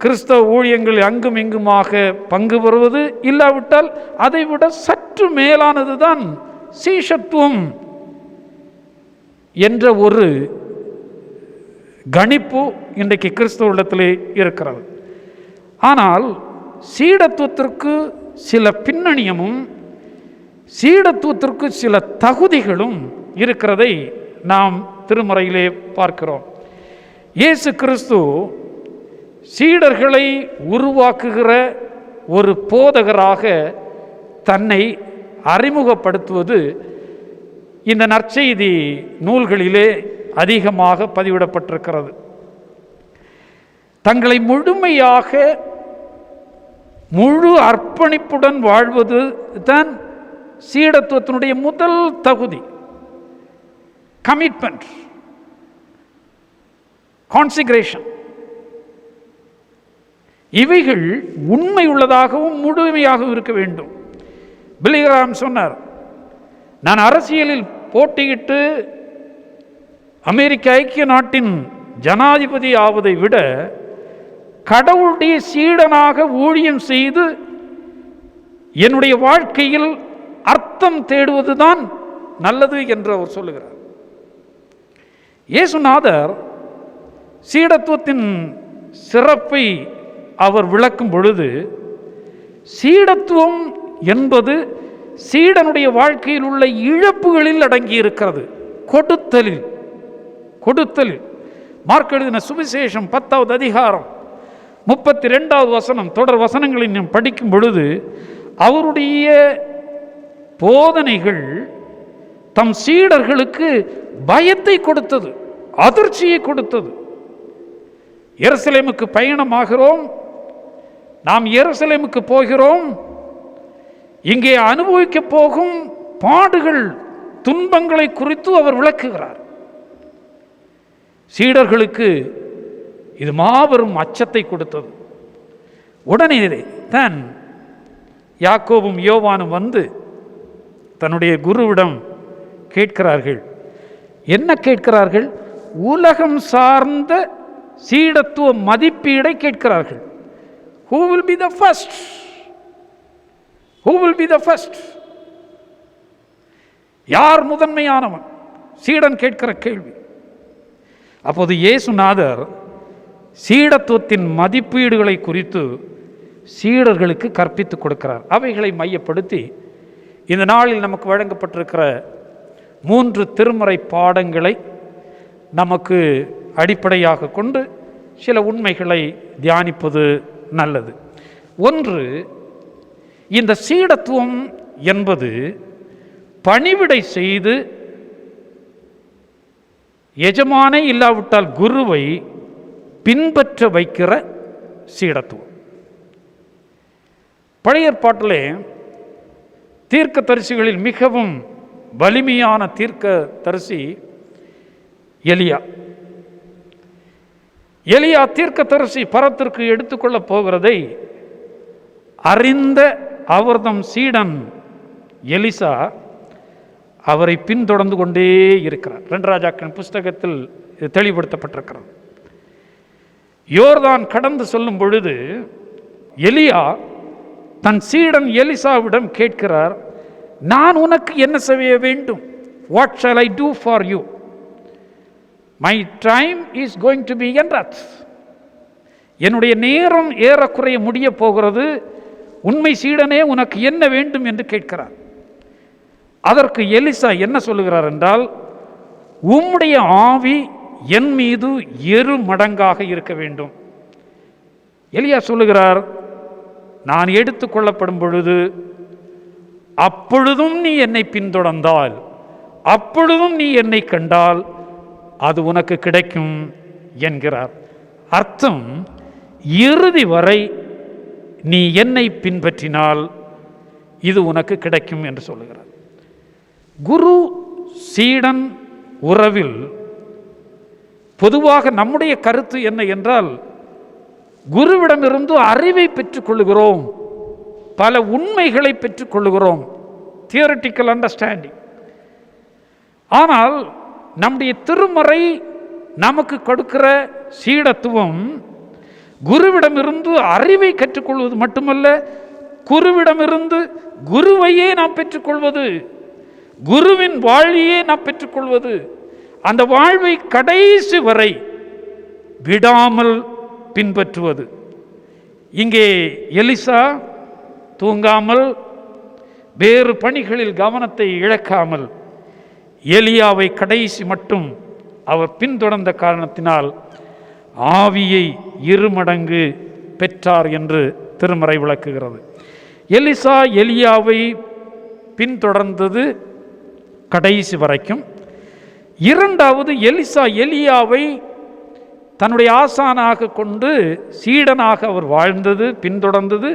கிறிஸ்தவ ஊழியங்கள் அங்கும் இங்குமாக பங்கு பெறுவது, இல்லாவிட்டால் அதைவிட சற்று மேலானது தான் சீஷத்துவம் என்ற ஒரு கணிப்பு இன்றைக்கு கிறிஸ்தவ உள்ளத்திலே இருக்கிறது. ஆனால் சீடத்துவத்திற்கு சில பின்னணியமும் சீடத்துவத்திற்கு சில தகுதிகளும் இருக்கிறதை நாம் திருமறையிலே பார்க்கிறோம். இயேசு கிறிஸ்து சீடர்களை உருவாக்குகிற ஒரு போதகராக தன்னை அறிமுகப்படுத்துவது இந்த நற்செய்தி நூல்களிலே அதிகமாக பதிவிடப்பட்டிருக்கிறது. தங்களை முழுமையாக முழு அர்ப்பணிப்புடன் வாழ்வது தான் சீடத்துவத்தினுடைய முதல் தகுதி. கமிட்மெண்ட், கான்சிக்ரேஷன், இவைகள் உண்மை உள்ளதாகவும் முழுமையாகவும் இருக்க வேண்டும். பில்லி கிராஹாம் சொன்னார், நான் அரசியலில் போட்டியிட்டு அமெரிக்க ஐக்கிய நாட்டின் ஜனாதிபதி ஆவதை விட கடவுளுடைய சீடனாக ஊழியம் செய்து என்னுடைய வாழ்க்கையில் அர்த்தம் தேடுவதுதான் நல்லது என்று அவர் சொல்லுகிறார். இயேசுநாதர் சீடத்துவத்தின் சிறப்பை அவர் விளக்கும் பொழுது, சீடத்துவம் என்பது சீடனுடைய வாழ்க்கையில் உள்ள இழப்புகளில் அடங்கி இருக்கிறது. கொடுத்தலில் கொடுத்தலில். மார்க் எழுதின சுவிசேஷம் 10வது அதிகாரம் 32வது வசனம் தொடர் வசனங்களை நாம் படிக்கும் பொழுது அவருடைய போதனைகள் தம் சீடர்களுக்கு பயத்தை கொடுத்தது, அதிர்ச்சியை கொடுத்தது. எருசலேமுக்கு பயணமாகிறோம், நாம் எருசலேமுக்கு போகிறோம், இங்கே அனுபவிக்க போகும் பாடுகள் துன்பங்களை குறித்து அவர் விளக்குகிறார். சீடர்களுக்கு இது மாபெரும் அச்சத்தை கொடுத்தது. உடனே தான் யாக்கோபும் யோவானும் வந்து தன்னுடைய குருவிடம் கேட்கிறார்கள். என்ன கேட்கிறார்கள்? உலகம் சார்ந்த சீடத்துவ மதிப்பீடை கேட்கிறார்கள். Who will be the first? Who will be the first? யார் முதன்மையானவன்? சீடன் கேட்கிற கேள்வி. அப்போது இயேசுநாதர் சீடத்துவத்தின் மதிப்பீடுகளை குறித்து சீடர்களுக்கு கற்பித்துக் கொடுக்கிறார். அவைகளை மையப்படுத்தி இந்த நாளில் நமக்கு வழங்கப்பட்டிருக்கிற 3 திருமறை பாடங்களை நமக்கு அடிப்படையாக கொண்டு சில உண்மைகளை தியானிப்பது நல்லது. ஒன்று, இந்த சீடத்துவம் என்பது பணிவிடை செய்து எஜமானை இல்லாவிட்டால் குருவை பின்பற்ற வைக்கிற சீடத்துவம். பழைய ஏற்பாட்டிலே தீர்க்க தரிசிகளில் மிகவும் வலிமையான தீர்க்க தரிசி எலியா. எலியா தீர்க்க தரிசி பரத்திற்கு எடுத்துக்கொள்ளப் போகிறதை அறிந்த அவர்தம் சீடன் எலிசா அவரை பின்தொடர்ந்து கொண்டே இருக்கிறார். 2 ராஜாக்களின் புஸ்தகத்தில் இது தெளிவுபடுத்தப்பட்டிருக்கிறது. யோர்தான் கடந்து சொல்லும் பொழுது எலியா தன் சீடன் எலிசாவிடம் கேட்கிறார், நான் உனக்கு என்ன செய்ய வேண்டும்? What shall I do for you? My time is going to be ended. என்னுடைய நேரம் ஏறக்குறைய முடிய போகிறது. உண்மை சீடனே, உனக்கு என்ன வேண்டும் என்று கேட்கிறார். அதற்கு எலிசா என்ன சொல்லுகிறார் என்றால், உம்முடைய ஆவி என் மீது 2 மடங்காக இருக்க வேண்டும். எலியா சொல்லுகிறார், நான் எடுத்துக்கொள்ளப்படும் பொழுது அப்பொழுதும் நீ என்னை பின்தொடர்ந்தால், அப்பொழுதும் நீ என்னை கண்டால் அது உனக்கு கிடைக்கும் என்கிறார். அர்த்தம், இறுதி வரை நீ என்னை பின்பற்றினால் இது உனக்கு கிடைக்கும் என்று சொல்லுகிறார். குரு சீடன் உறவில் பொதுவாக நம்முடைய கருத்து என்ன என்றால், குருவிடமிருந்து அறிவை பெற்றுக்கொள்கிறோம், பல உண்மைகளை பெற்றுக்கொள்கிறோம், தியரிட்டிக்கல் அண்டர்ஸ்டாண்டிங். ஆனால் நம்முடைய திருமறை நமக்கு கொடுக்கிற சீடத்துவம் குருவிடமிருந்து அறிவை கற்றுக்கொள்வது மட்டுமல்ல, குருவிடமிருந்து குருவையே நாம் பெற்றுக்கொள்வது, குருவின் வாழ்வையே நாம் பெற்றுக்கொள்வது, அந்த வாழ்வை கடைசி வரை விடாமல் பின்பற்றுவது. இங்கே எலிசா தூங்காமல், வேறு பணிகளில் கவனத்தை இழக்காமல் எலியாவை கடைசி மட்டும் அவர் பின்தொடர்ந்த காரணத்தினால் ஆவியை 2 மடங்கு பெற்றார் என்று திருமறை விளக்குகிறது. எலிசா எலியாவை பின்தொடர்ந்தது கடைசி வரைக்கும். இரண்டாவது, எலிசா எலியாவை தன்னுடைய ஆசானாக கொண்டு சீடனாக அவர் வாழ்ந்தது, பின்தொடர்ந்தது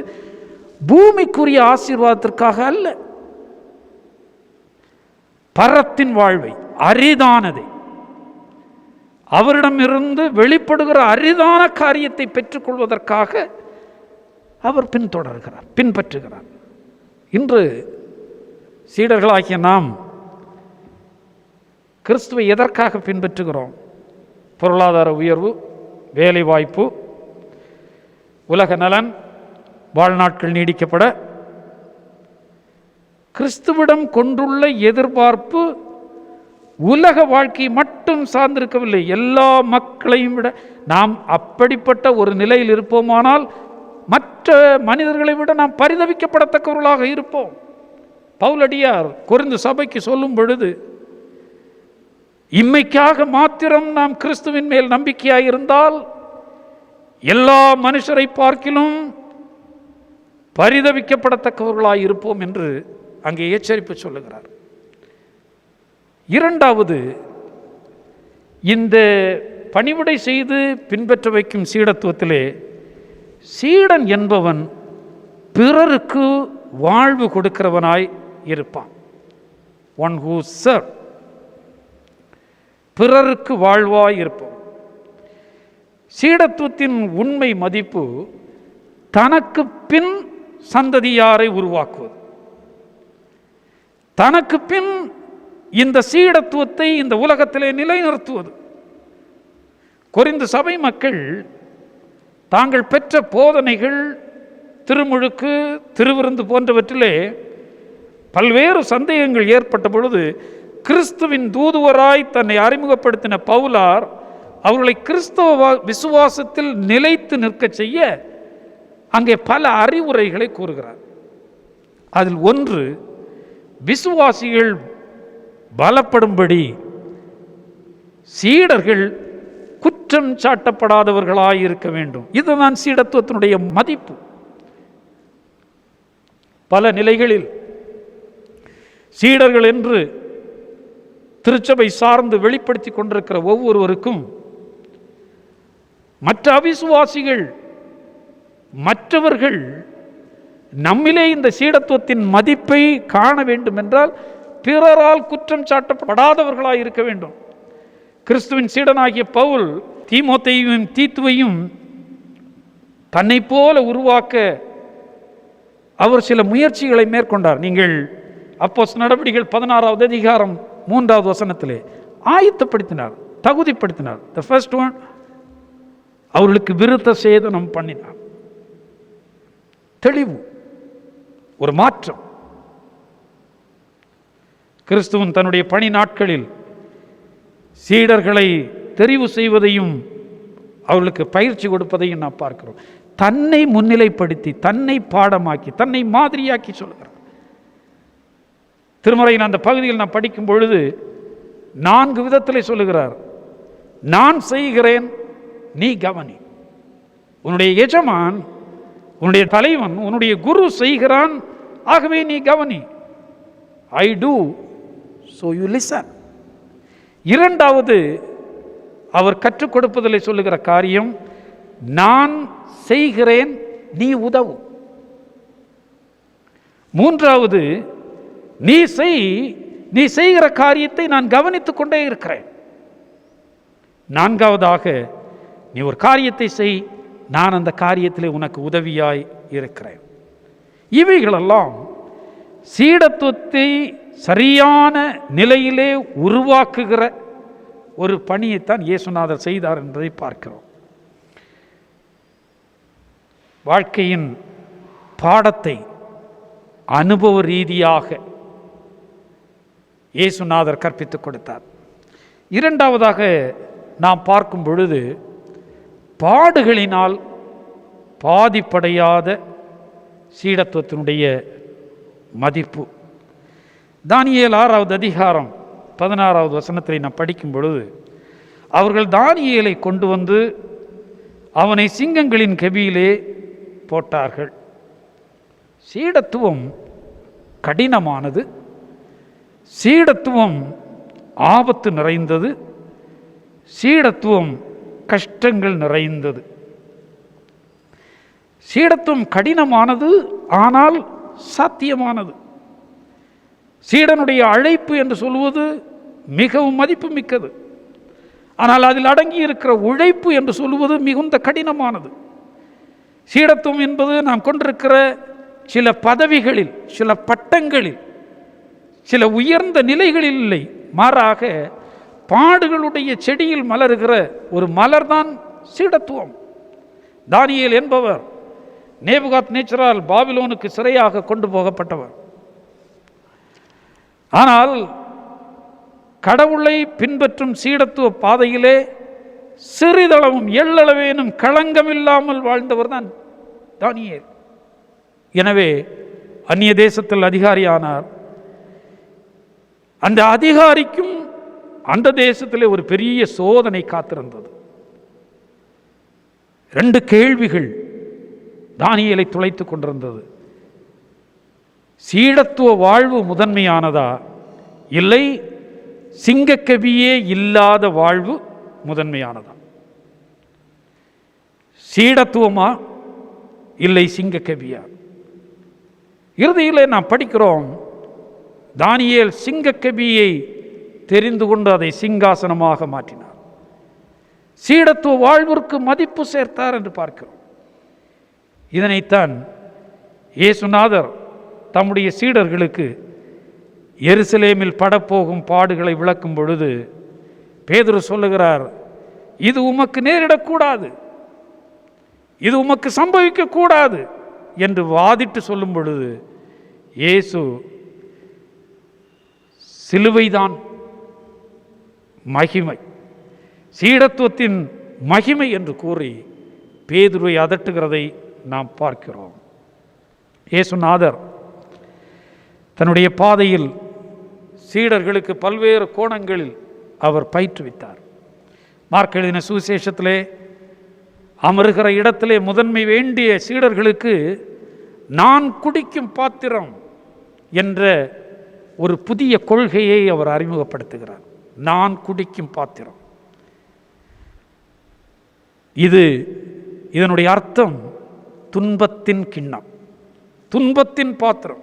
பூமிக்குரிய ஆசீர்வாதத்திற்காக அல்ல, பரத்தின் வாழ்வை, அரிதானதை, அவரிடமிருந்து வெளிப்படுகிற அரிதான காரியத்தை பெற்றுக்கொள்வதற்காக அவர் பின்தொடர்கிறார், பின்பற்றுகிறார். இன்று சீடர்களாகிய நாம் கிறிஸ்துவை எதற்காக பின்பற்றுகிறோம்? பொருளாதார உயர்வு, வேலை வாய்ப்பு, உலக நலன், வாழ்நாட்கள் நீடிக்கப்பட. கிறிஸ்துவிடம் கொண்டுள்ள எதிர்பார்ப்பு உலக வாழ்க்கை மட்டும் சார்ந்திருக்கவில்லை. எல்லா மக்களையும் விட நாம் அப்படிப்பட்ட ஒரு நிலையில் இருப்போமானால் மற்ற மனிதர்களை விட நாம் பரிதவிக்கப்படத்தக்கவர்களாக இருப்போம். பவுலடியார் கொரிந்து சபைக்கு சொல்லும் பொழுது, இம்மைக்காக மாத்திரம் நாம் கிறிஸ்துவின் மேல் நம்பிக்கையாக இருந்தால் எல்லா மனுஷரை பார்க்கிலும் பரிதவிக்கப்படத்தக்கவர்களாக இருப்போம் என்று அங்கே எச்சரிப்பு சொல்லுகிறார். இரண்டாவது, இந்த பணிவிடை செய்து பின்பற்ற வைக்கும் சீடத்துவத்திலே சீடன் என்பவன் பிறருக்கு வாழ்வு கொடுக்கிறவனாய் இருப்பான். ஒன் ஹூ சர்வ், பிறருக்கு வாழ்வாய் இருப்போம். சீடத்துவத்தின் உண்மை மதிப்பு தனக்கு பின் சந்ததியாரை உருவாக்குவது, தனக்கு பின் இந்த சீடத்துவத்தை இந்த உலகத்திலே நிலைநிறுத்துவது. கொரிந்து சபை மக்கள் தாங்கள் பெற்ற போதனைகள், திருமுழுக்கு, திருவிருந்து போன்றவற்றிலே பல்வேறு சந்தேகங்கள் ஏற்பட்ட பொழுது கிறிஸ்துவின் தூதுவராய் தன்னை அறிமுகப்படுத்தின பவுலார் அவர்களை கிறிஸ்தவ விசுவாசத்தில் நிலைத்து நிற்க செய்ய அங்கே பல அறிவுரைகளை கூறுகிறார். அதில் ஒன்று, விசுவாசிகள் பலப்படும்படி சீடர்கள் குற்றம் சாட்டப்படாதவர்களாய் இருக்க வேண்டும். இதுதான் சீடத்துவத்தினுடைய மதிப்பு. பல நிலைகளில் சீடர்கள் என்று திருச்சபை சார்ந்து வெளிப்படுத்தி கொண்டிருக்கிற ஒவ்வொருவருக்கும் மற்ற அவிசுவாசிகள், மற்றவர்கள் நம்மிலே இந்த சீடத்துவத்தின் மதிப்பை காண வேண்டும் என்றால் பிறரால் குற்றம் சாட்டப்படாதவர்களாய் இருக்க வேண்டும். கிறிஸ்துவின் சீடனாகிய பவுல் தீமோத்தேயுவையும் தீத்துவையும் தன்னை போல உருவாக்க அவர் சில முயற்சிகளை மேற்கொண்டார். நீங்கள் அப்போஸ்தலர் நடவடிக்கைகள் 16வது அதிகாரம் 3வது வசனத்திலே ஆயத்தப்படுத்தினார், தகுதிப்படுத்தினார். The first one, அவர்களுக்கு விருத்த சேதனம் பண்ணினார். தெளிவு, ஒரு மாற்றம். கிறிஸ்துவன் தன்னுடைய பணி நாட்களில் சீடர்களை தெரிவு செய்வதையும் அவர்களுக்கு பயிற்சி கொடுப்பதையும் நாம் பார்க்கிறோம். தன்னை முன்னிலைப்படுத்தி, தன்னை பாடமாக்கி, தன்னை மாதிரியாக்கி சொல்கிறார். திருமறையின் அந்த பகுதியில் நான் படிக்கும் பொழுது 4 விதத்தில் சொல்லுகிறார். நான் செய்கிறேன், நீ கவனி. உன்னுடைய எஜமான், உன்னுடைய தலைவன், உன்னுடைய குரு செய்கிறான், ஆகவே நீ கவனி. ஐ டூ, so you listen. இரண்டாவது, அவர் கற்றுக் கொடுப்பதில் சொல்லுகிற காரியம், நான் செய்கிறேன், நீ உதவு. மூன்றாவது, நீ செய்கிற காரியத்தை நான் கவனித்துக் கொண்டே இருக்கிறேன். நான்காவதாக, நீ ஒரு காரியத்தை செய், நான் அந்த காரியத்திலே உனக்கு உதவியாய் இருக்கிறேன். இவைகளெல்லாம் சீடத்துவத்தை சரியான நிலையிலே உருவாக்குகிற ஒரு பணியைத்தான் இயேசுநாதர் செய்தார் என்பதை பார்க்கிறோம். வாழ்க்கையின் பாடத்தை அனுபவ ரீதியாக இயேசுநாதர் கற்பித்துக் கொடுத்தார். இரண்டாவதாக நாம் பார்க்கும் பொழுது, பாடுகளினால் பாதிப்படையாத சீடத்துவத்தினுடைய மதிப்பு. தானியேல் 6வது அதிகாரம் 16வது வசனத்தை நாம் படிக்கும் பொழுது, அவர்கள் தானியேலை கொண்டு வந்து அவனை சிங்கங்களின் கெபியிலே போட்டார்கள். சீடத்துவம் கடினமானது, சீடத்துவம் ஆபத்து நிறைந்தது, சீடத்துவம் கஷ்டங்கள் நிறைந்தது. சீடத்துவம் கடினமானது, ஆனால் சாத்தியமானது. சீடனுடைய அழைப்பு என்று சொல்வது மிகவும் மதிப்பு மிக்கது. ஆனால் அதில் அடங்கி இருக்கிற உழைப்பு என்று சொல்வது மிகுந்த கடினமானது. சீடத்துவம் என்பது நாம் கொண்டிருக்கிற சில பதவிகளில், சில பட்டங்களில், சில உயர்ந்த நிலைகளில் இல்லை. மாறாக பாடுகளுடைய செடியில் மலருகிற ஒரு மலர்தான் சீடத்துவம். தானியேல் என்பவர் நேபுகாத் நேச்சரால் பாபிலோனுக்கு சிறையாக கொண்டு போகப்பட்டவர். ஆனால் கடவுளை பின்பற்றும் சீடத்துவ பாதையிலே சிறிதளவும் எள்ளளவேனும் களங்கமில்லாமல் வாழ்ந்தவர் தான் தானியேல். எனவே அந்நிய தேசத்தில் அதிகாரியானார். அந்த அதிகாரிக்கும் அந்த தேசத்திலே ஒரு பெரிய சோதனை காத்திருந்தது. 2 கேள்விகள் தானியேலை துளைத்துக் கொண்டிருந்தது. சீடத்துவ வாழ்வு முதன்மையானதா, இல்லை சிங்கக்கவியே இல்லாத வாழ்வு முதன்மையானதா? சீடத்துவமா, இல்லை சிங்கக்கவியா? இறுதியில் நாம் படிக்கிறோம், தானியேல் சிங்கக்கபியை தெரிந்து கொண்டு அதை சிங்காசனமாக மாற்றினார். சீடத்துவ வாழ்விற்கு மதிப்பு சேர்த்தார் என்று பார்க்கிறோம். இதனைத்தான் இயேசுநாதர் தம்முடைய சீடர்களுக்கு எருசலேமில் படப்போகும் பாடுகளை விளக்கும் பொழுது பேதுரு சொல்லுகிறார், இது உமக்கு நேரிடக்கூடாது, இது உமக்கு சம்பவிக்கக்கூடாது என்று வாதிட்டு சொல்லும் பொழுது இயேசு சிலுவைதான் மகிமை, சீடத்துவத்தின் மகிமை என்று கூறி பேதுருவை அதட்டுகிறதை நாம் பார்க்கிறோம். இயேசுநாதர் தன்னுடைய பாதையில் சீடர்களுக்கு பல்வேறு கோணங்களில் அவர் பயிற்றுவித்தார். மார்க் எழுதின சுவிசேஷத்திலே அமருகிற இடத்திலே முதன்மை வேண்டிய சீடர்களுக்கு நான் குடிக்கும் பாத்திரம் என்ற ஒரு புதிய கொள்கையை அவர் அறிமுகப்படுத்துகிறார். நான் குடிக்கும் பாத்திரம், இதனுடைய அர்த்தம் துன்பத்தின் கிண்ணம், துன்பத்தின் பாத்திரம்.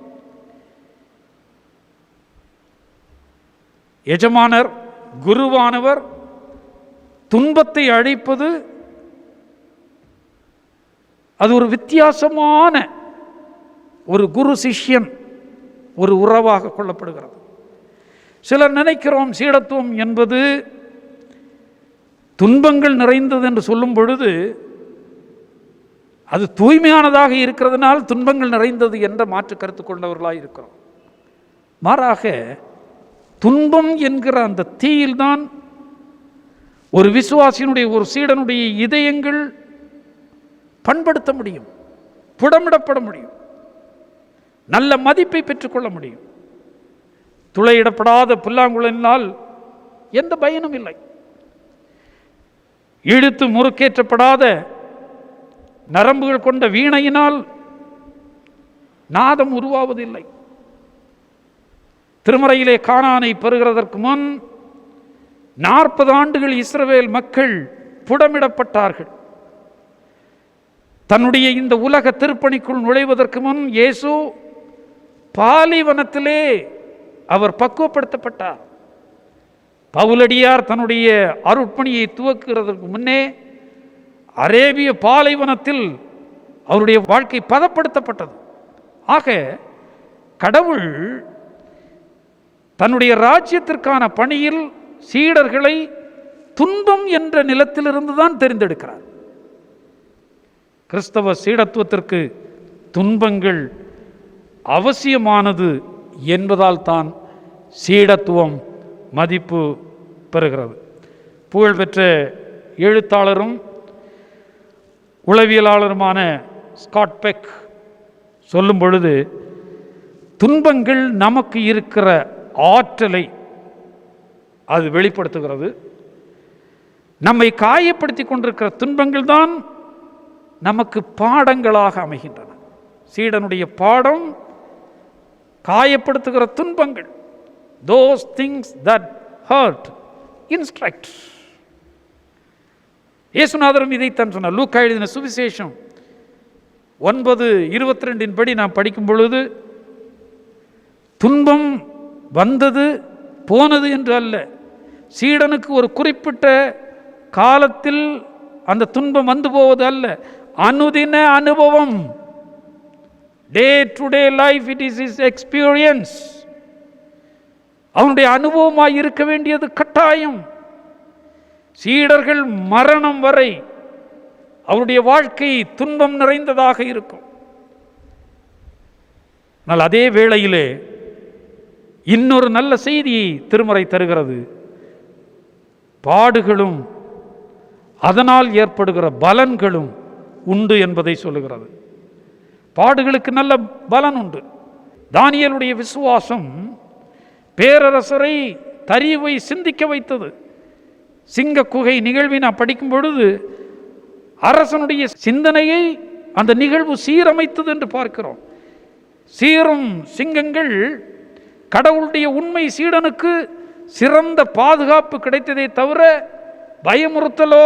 எஜமானர் குருவானவர் துன்பத்தை அழைப்பது அது ஒரு வித்தியாசமான ஒரு குரு சிஷ்யன் ஒரு உறவாக கொள்ளப்படுகிறது. சிலர் நினைக்கிறோம் சீடத்துவம் என்பது துன்பங்கள் நிறைந்தது என்று சொல்லும் பொழுது அது தூய்மையானதாக இருக்கிறதுனால் துன்பங்கள் நிறைந்தது என்ற மாற்று கருத்து கொண்டவர்களாக இருக்கிறோம். மாறாக துன்பம் என்கிற அந்த தீயில்தான் ஒரு விசுவாசியினுடைய, ஒரு சீடனுடைய இதயங்கள் பண்படுத்த முடியும், புடமிடப்பட முடியும், நல்ல மதிப்பை பெற்றுக்கொள்ள முடியும். துளையிடப்படாத புல்லாங்குழலினால் எந்த பயனும் இல்லை. இழுத்து முறுக்கேற்றப்படாத நரம்புகள் கொண்ட வீணையினால் நாதம் உருவாவதில்லை. திருமறையிலே கானானை பெறுகிறதற்கு முன் 40 ஆண்டுகள் இஸ்ரவேல் மக்கள் புடமிடப்பட்டார்கள். தன்னுடைய இந்த உலக திருப்பணிக்குள் நுழைவதற்கு முன் இயேசு பாலைவனத்திலே அவர் பக்குவப்படுத்தப்பட்டார். பவுலடியார் தன்னுடைய அருட்பணியை துவக்குகிறதற்கு முன்னே அரேபிய பாலைவனத்தில் அவருடைய வாழ்க்கை பதப்படுத்தப்பட்டது. ஆக கடவுள் தன்னுடைய ராஜ்யத்திற்கான பணியில் சீடர்களை துன்பம் என்ற நிலத்திலிருந்து தான் தெரிந்தெடுக்கிறார். கிறிஸ்தவ சீடத்துவத்திற்கு துன்பங்கள் அவசியமானது என்பதால் தான் சீடத்துவம் மதிப்பு பெறுகிறது. புகழ்பெற்ற எழுத்தாளரும் உளவியலாளருமான ஸ்காட் பெக் சொல்லும் பொழுது, துன்பங்கள் நமக்கு இருக்கிற ஆற்றலை அது வெளிப்படுத்துகிறது. நம்மை காயப்படுத்தி கொண்டிருக்கிற துன்பங்கள் தான் நமக்கு பாடங்களாக அமைகின்றன. சீடனுடைய பாடம் காயப்படுத்துகிற துன்பங்கள். Those things that hurt instruct. இயேசுநாதரும் இதைத்தான் சொன்னார். லூக்கா எழுதின சுவிசேஷம் 9:22 படி நாம் படிக்கும் பொழுது, துன்பம் வந்தது போனது என்று அல்ல, சீடனுக்கு ஒரு குறிப்பிட்ட காலத்தில் அந்த துன்பம் வந்து போவது அல்ல, அனுதின அனுபவம். Day to day life, it is his experience. அவனுடைய அனுபவமாய் இருக்க வேண்டியது கட்டாயம். சீடர்கள் மரணம் வரை அவருடைய வாழ்க்கை துன்பம் நிறைந்ததாக இருக்கும். ஆனால் அதே வேளையிலே இன்னொரு நல்ல செய்தியை திருமறை தருகிறது. பாடுகளும் அதனால் ஏற்படுகிற பலன்களும் உண்டு என்பதை சொல்லுகிறது. பாடுகளுக்கு நல்ல பலன் உண்டு. தானியேலுடைய விசுவாசம் பேரரசரை தரிவை சிந்திக்க வைத்தது. சிங்க குகை நிகழ்வை நான் படிக்கும் பொழுது அரசனுடைய சிந்தனையை அந்த நிகழ்வு சீரமைத்தது என்று பார்க்கிறோம். சீரும் சிங்கங்கள் கடவுளுடைய உண்மை சீடனுக்கு சிறந்த பாதுகாப்பு கிடைத்ததை தவிர பயமுறுத்தலோ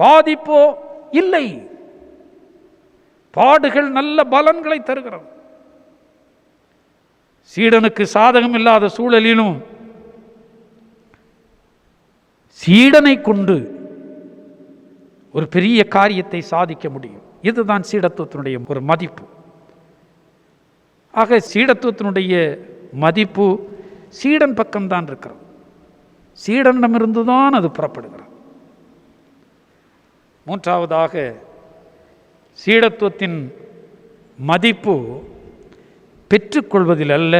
பாதிப்போ இல்லை. பாடுகள் நல்ல பலன்களை தருகிறது. சீடனுக்கு சாதகம் இல்லாத சூழலிலும் சீடனை கொண்டு ஒரு பெரிய காரியத்தை சாதிக்க முடியும். இதுதான் சீடத்துவத்தினுடைய ஒரு மதிப்பு. ஆக சீடத்துவத்தினுடைய மதிப்பு சீடன் பக்கம்தான் இருக்கிறது. சீடனிடமிருந்து தான் அது புறப்படுகிறது. மூன்றாவதாக, சீடத்துவத்தின் மதிப்பு பெற்றுக்கொள்வதில் அல்ல,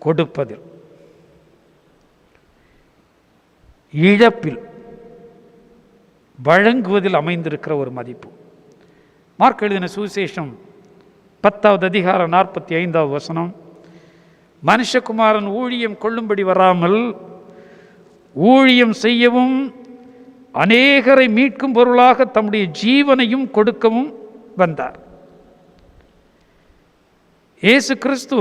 கொடுப்பதில், இழப்பில், வழங்குவதில் அமைந்திருக்கிற ஒரு மதிப்பு. மார்க் எழுதின சுவிசேஷம் 10வது அதிகாரம் 45வது வசனம், மனுஷகுமாரன் ஊழியம் கொள்ளும்படி வராமல் ஊழியம் செய்யவும் அநேகரை மீட்கும் பொருளாக தம்முடைய ஜீவனையும் கொடுக்கவும் வந்தார். இயேசு கிறிஸ்து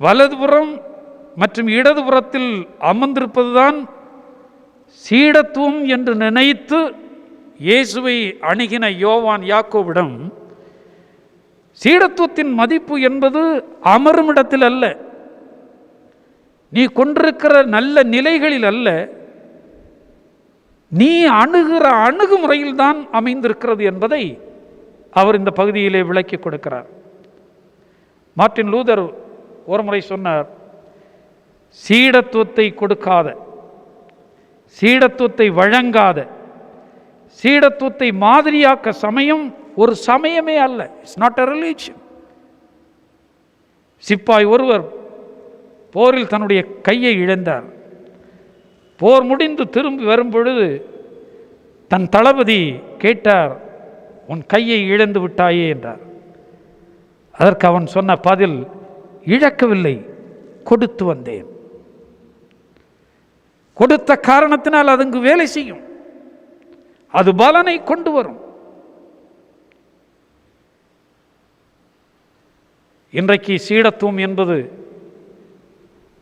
வலதுபுறம் மற்றும் இடதுபுறத்தில் அமர்ந்திருப்பதுதான் சீடத்துவம் என்று நினைத்து இயேசுவை அணுகின யோவான் யாக்கோபிடம், சீடத்துவத்தின் மதிப்பு என்பது அமரும் இடத்தில் அல்ல, நீ கொண்டிருக்கிற நல்ல நிலைகளில் அல்ல, நீ அணுகிற அணுகுமுறையில் தான் அமைந்திருக்கிறது என்பதை அவர் இந்த பகுதியிலே விளக்கி கொடுக்கிறார். மார்ட்டின் லூதர் ஒரு முறை சொன்னார், சீடத்துவத்தை கொடுக்காத, சீடத்துவத்தை வழங்காத, சீடத்துவத்தை மாதிரியாக்க சமயம் ஒரு சமயமே அல்ல. It's not a religion. சிப்பாய் ஒருவர் போரில் தன்னுடைய கையை இழந்தார். போர் முடிந்து திரும்பி வரும் பொழுது தன் தளபதி கேட்டார், உன் கையை இழந்து விட்டாயே என்றார். அதற்கு அவன் சொன்ன பதில், இழக்கவில்லை, கொடுத்து வந்தேன். கொடுத்த காரணத்தினால் அது அங்கு வேலை செய்யும், அது பலனை கொண்டு வரும். இன்றைக்கு சீடத்துவம் என்பது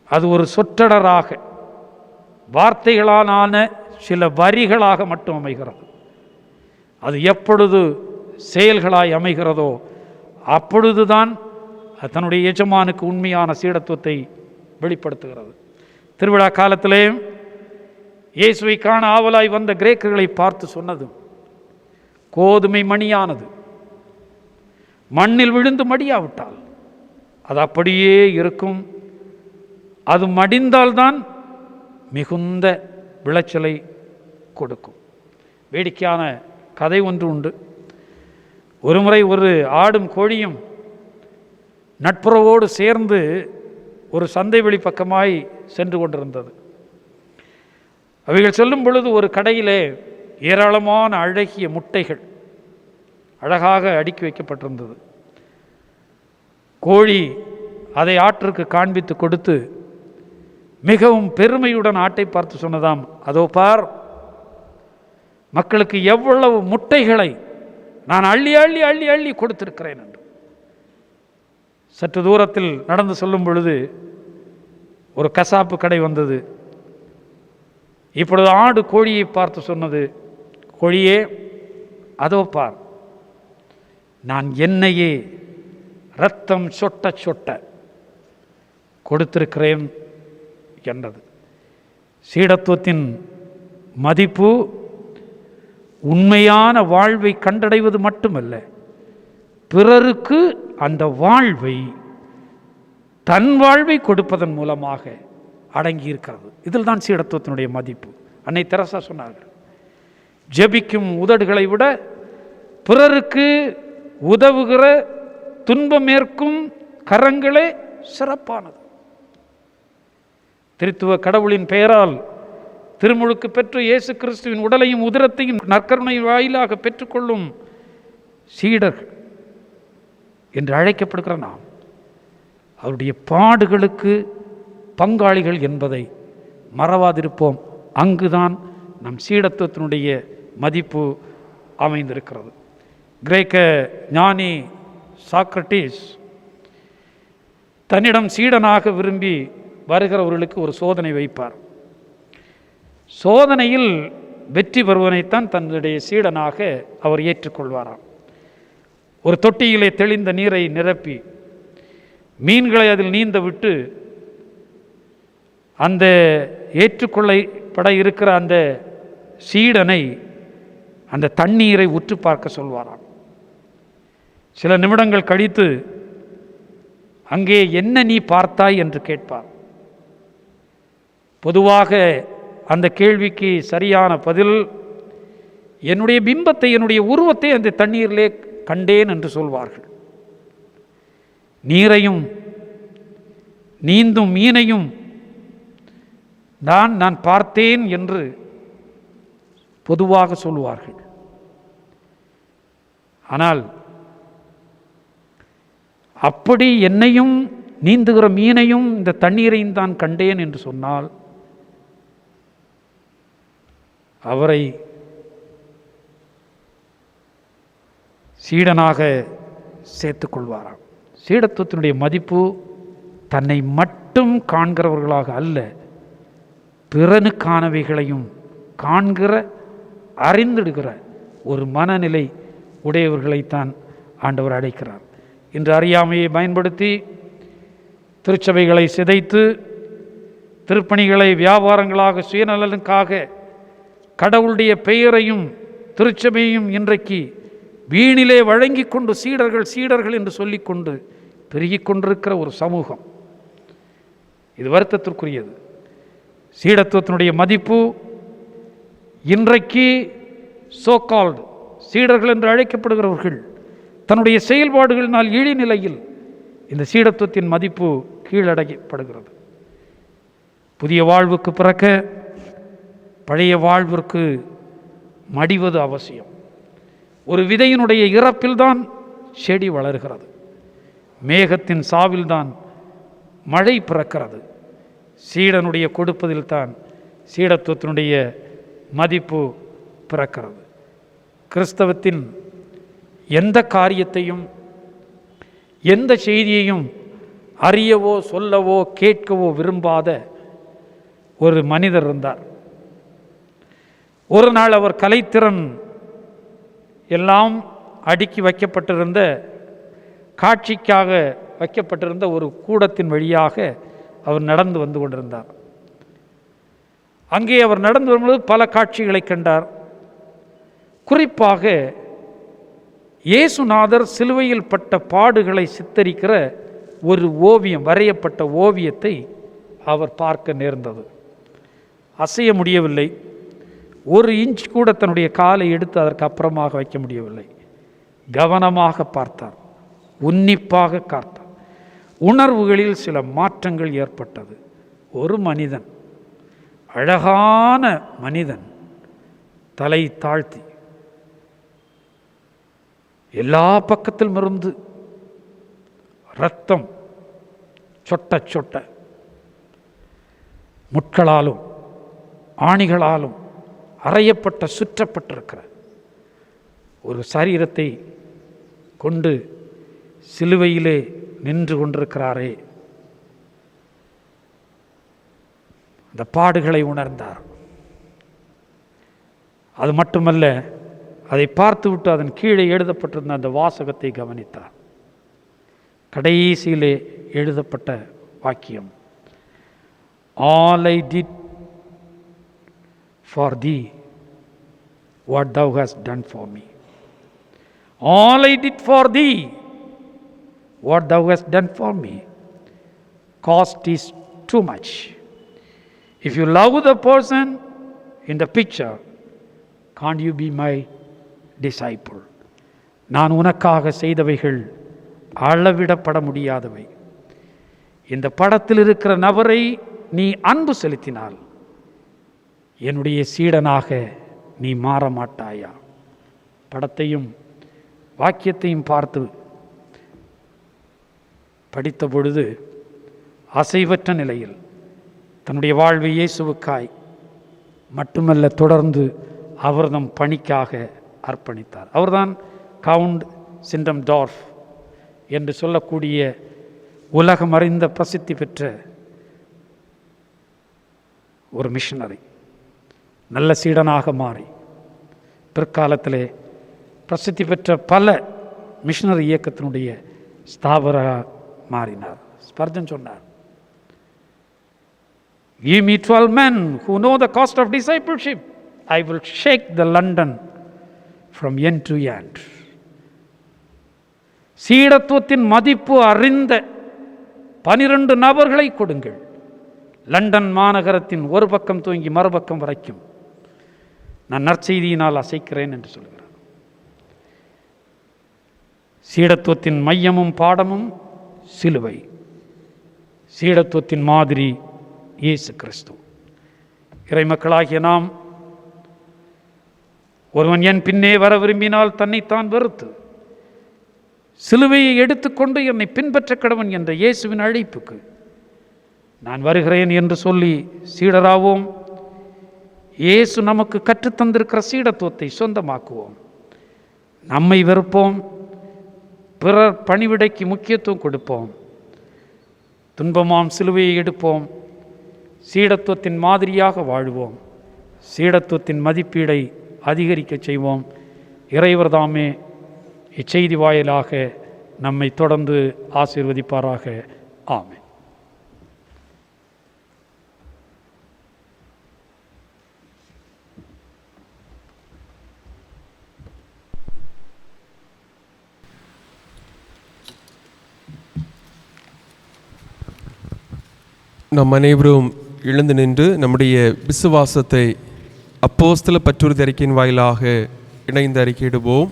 அது ஒரு சொற்றொடராக, வார்த்தைகளான சில வரிகளாக மட்டும் அமைகிறது. அது எப்பொழுது செயல்களாய் அமைகிறதோ அப்பொழுதுதான் தன்னுடைய எஜமானுக்கு உண்மையான சீடத்துவத்தை வெளிப்படுத்துகிறது. திருவிழா காலத்திலே இயேசுவை காண ஆவலாய் வந்த கிரேக்கர்களை பார்த்து சொன்னது, கோதுமை மணியானது மண்ணில் விழுந்து மடியாவிட்டால் அது அப்படியே இருக்கும், அது மடிந்தால்தான் மிகுந்த விளைச்சலை கொடுக்கும். வேடிக்கையான கதை ஒன்று உண்டு. ஒருமுறை ஒரு ஆடும் கோழியும் நட்புறவோடு சேர்ந்து ஒரு சந்தை வெளி பக்கமாய் சென்று கொண்டிருந்தது. அவைகள் செல்லும் பொழுது ஒரு கடையிலே ஏராளமான அழகிய முட்டைகள் அழகாக அடுக்கி வைக்கப்பட்டிருந்தது. கோழி அதை ஆட்டிற்கு காண்பித்து கொடுத்து மிகவும் பெருமையுடன் ஆட்டை பார்த்து சொன்னதாம், அதோ பார், மக்களுக்கு எவ்வளவு முட்டைகளை நான் அள்ளி அள்ளி அள்ளி அள்ளி கொடுத்திருக்கிறேன் என்று. சற்று தூரத்தில் நடந்து சொல்லும் பொழுது ஒரு கசாப்பு கடை வந்தது. இப்பொழுது ஆடு கோழியை பார்த்து சொன்னது, கோழியே, அதோ பார், நான் என்னையே இரத்தம் சொட்ட சொட்ட கொடுத்திருக்கிறேன் என்றது. சீடத்துவத்தின் மதிப்பு உண்மையான வாழ்வை கண்டடைவது மட்டுமல்ல, பிறருக்கு அந்த வாழ்வை, தன் வாழ்வை கொடுப்பதன் மூலமாக அடங்கி இருக்கிறது. இதில் தான் சீடத்துவத்தினுடைய மதிப்பு. அன்னை தெரசா சொன்னார்கள், ஜெபிக்கும் உதடுகளை விட பிறருக்கு உதவுகிற துன்பமேற்கும் கரங்களே சிறப்பானது. திருத்துவ கடவுளின் பெயரால் திருமுழுக்கு பெற்று இயேசு கிறிஸ்துவின் உடலையும் உதிரத்தையும் நற்கருணை வாயிலாக பெற்றுக்கொள்ளும் சீடர்கள் என்று அழைக்கப்படுகிற நாம் அவருடைய பாடுகளுக்கு பங்காளிகள் என்பதை மறவாதிருப்போம். அங்குதான் நம் சீடத்துவத்தினுடைய மதிப்பு அமைந்திருக்கிறது. கிரேக்க ஞானி சாக்ரட்டிஸ் தன்னிடம் சீடனாக விரும்பி வருகிறவர்களுக்கு ஒரு சோதனை வைப்பார். சோதனையில் வெற்றி பெறுவனைத்தான் தன்னுடைய சீடனாக அவர் ஏற்றுக்கொள்வாராம். ஒரு தொட்டியிலே தெளிந்த நீரை நிரப்பி மீன்களை அதில் நீந்த விட்டு அந்த ஏற்றுக்கொள்ளப்பட இருக்கிற அந்த சீடனை அந்த தண்ணீரை உற்று பார்க்க சொல்வாராம். சில நிமிடங்கள் கழித்து அங்கே என்ன நீ பார்த்தாய் என்று கேட்பார். பொதுவாக அந்த கேள்விக்கு சரியான பதில், என்னுடைய பிம்பத்தை, என்னுடைய உருவத்தை அந்த தண்ணீரிலே கண்டேன் என்று சொல்வார்கள். நீரையும் நீந்தும் மீனையும் நான் பார்த்தேன் என்று பொதுவாக சொல்வார்கள். ஆனால் அப்படி என்னையும் நீந்துகிற மீனையும் இந்த தண்ணீரையும் தான் கண்டேன் என்று சொன்னால் அவரை சீடனாக சேர்த்துக் கொள்வாராம். சீடத்துவத்தினுடைய மதிப்பு தன்னை மட்டும் காண்கிறவர்களாக அல்ல, பிறனுக்கானவைகளையும் காண்கிற, அறிந்திடுகிற ஒரு மனநிலை உடையவர்களைத்தான் ஆண்டவர் அழைக்கிறார். இன்று அறியாமையை பயன்படுத்தி திருச்சபைகளை சிதைத்து திருப்பணிகளை வியாபாரங்களாக சுயநலனுக்காக கடவுளுடைய பெயரையும் திருச்சபையும் இன்றைக்கு வீணிலே வழங்கி கொண்டு சீடர்கள் என்று சொல்லிக்கொண்டு பெருகிக் கொண்டிருக்கிற ஒரு சமூகம். இது வருத்தத்திற்குரியது. சீடத்துவத்தினுடைய மதிப்பு இன்றைக்கு சோகால்டு சீடர்கள் என்று அழைக்கப்படுகிறவர்கள் தன்னுடைய செயல்பாடுகளினால் இழிநிலையில் இந்த சீடத்துவத்தின் மதிப்பு கீழடையப்படுகிறது. புதிய வாழ்வுக்கு பிறக்க பழைய வாழ்விற்கு மடிவது அவசியம். ஒரு விதையினுடைய இறப்பில்தான் செடி வளர்கிறது, மேகத்தின் சாவில்தான் மழை பிறக்கிறது. சீடனுடைய கொடுப்பதில்தான் சீடத்துவத்தினுடைய மதிப்பு பிறக்கிறது. கிறிஸ்தவத்தின் எந்த காரியத்தையும் எந்த செய்தியையும் அறியவோ சொல்லவோ கேட்கவோ விரும்பாத ஒரு மனிதர் இருந்தார். ஒரு நாள் அவர் கலைத்திறன் எல்லாம் அடுக்கி வைக்கப்பட்டிருந்த, காட்சிக்காக வைக்கப்பட்டிருந்த ஒரு கூடத்தின் வழியாக அவர் நடந்து வந்து கொண்டிருந்தார். அங்கே அவர் நடந்து வரும்போது பல காட்சிகளை கண்டார். குறிப்பாக இயேசுநாதர் சிலுவையில் பட்ட பாடுகளை சித்தரிக்கிற ஒரு ஓவியம், வரையப்பட்ட ஓவியத்தை அவர் பார்க்க நேர்ந்தது. அசைய முடியவில்லை. ஒரு இன்ச் கூட தன்னுடைய காலை எடுத்து அதற்கு அப்புறமாக வைக்க முடியவில்லை. கவனமாக பார்த்தார், உன்னிப்பாக பார்த்தார். உணர்வுகளில் சில மாற்றங்கள் ஏற்பட்டது. ஒரு மனிதன், அழகான மனிதன், தலை தாழ்த்தி எல்லா பக்கத்திலும் இருந்து இரத்தம் சொட்ட சொட்ட, முட்களாலும் ஆணிகளாலும் அறையப்பட்ட, சுற்றப்பட்டிருக்கிற ஒரு சரீரத்தை கொண்டு சிலுவையிலே நின்று கொண்டிருக்கிறாரே, அந்த பாடுகளை உணர்ந்தார். அது மட்டுமல்ல, அதை பார்த்துவிட்டு அதன் கீழே எழுதப்பட்டிருந்த அந்த வாசகத்தை கவனித்தார். கடைசியிலே எழுதப்பட்ட வாக்கியம், All I did for thee what thou hast done for me. All I did for thee what thou hast done for me. Cost is too much. If you love the person in the picture, can't you be my disciple? நான் உனக்காக செய்தவைகள் அளவிடப்பட முடியாதவை. இந்த படத்தில் இருக்கிற நபரை நீ அன்பு செலுத்தினால் என்னுடைய சீடனாக நீ மாற மாட்டாயா? படத்தையும் வாக்கியத்தையும் பார்த்து படித்த பொழுது அசைவற்ற நிலையில் தன்னுடைய வாழ்வை இயேசுவுக்காய் மட்டுமல்ல, தொடர்ந்து அவர் நம் பணிக்காக அர்ப்பணித்தார். அவர்தான் கவுண்ட் சிண்டம்டார்ஃப் என்று சொல்லக்கூடிய உலகம் அறிந்த பிரசித்தி பெற்ற ஒரு மிஷனரி. நல்ல சீடனாக மாறி பிற்காலத்திலே பிரசித்தி பெற்ற பல மிஷனரி இயக்கத்தினுடைய ஸ்தாபர மாறினார். ஸ்பர்ஜன் சொன்னார், "Ye me 12 men who know the cost of discipleship, I will shake the London from end to end." சீடத்துவத்தின் மதிப்பு அறிந்த 12 நபர்களை கொடுங்கள், லண்டன் மாநகரத்தின் ஒரு பக்கம் துவங்கி மறுபக்கம் வரைக்கும் நான் நற்செய்தியினால் அசைக்கிறேன் என்று சொல்கிறார். சீடத்துவத்தின் மையமும் பாடமும் சிலுவை, சீடத்துவத்தின் மாதிரி இயேசு கிறிஸ்து. இறைமக்களாகிய நாம், ஒருவன் என் பின்னே வர விரும்பினால் தன்னைத்தான் வெறுத்து சிலுவையை எடுத்துக்கொண்டு என்னை பின்பற்ற கடவன் என்ற இயேசுவின் அழைப்புக்கு நான் வருகிறேன் என்று சொல்லி சீடராவோம். இயேசு நமக்கு கற்றுத்தந்திருக்கிற சீடத்துவத்தை சொந்தமாக்குவோம். நம்மை வெறுப்போம், பிறர் பணிவிடைக்கு முக்கியத்துவம் கொடுப்போம், துன்பமாம் சிலுவையை எடுப்போம், சீடத்துவத்தின் மாதிரியாக வாழ்வோம், சீடத்துவத்தின் மதிப்பீடை அதிகரிக்க செய்வோம். இறைவர் தாமே இச்செய்தி வாயிலாக நம்மை தொடர்ந்து ஆசீர்வதிப்பாராக. ஆமென். நம் அனைவரும் எழுந்து நின்று நம்முடைய விசுவாசத்தை அப்போஸ்தல பற்றுறுதி அறிக்கையின் வாயிலாக இணைந்து அறிக்கையிடுவோம்.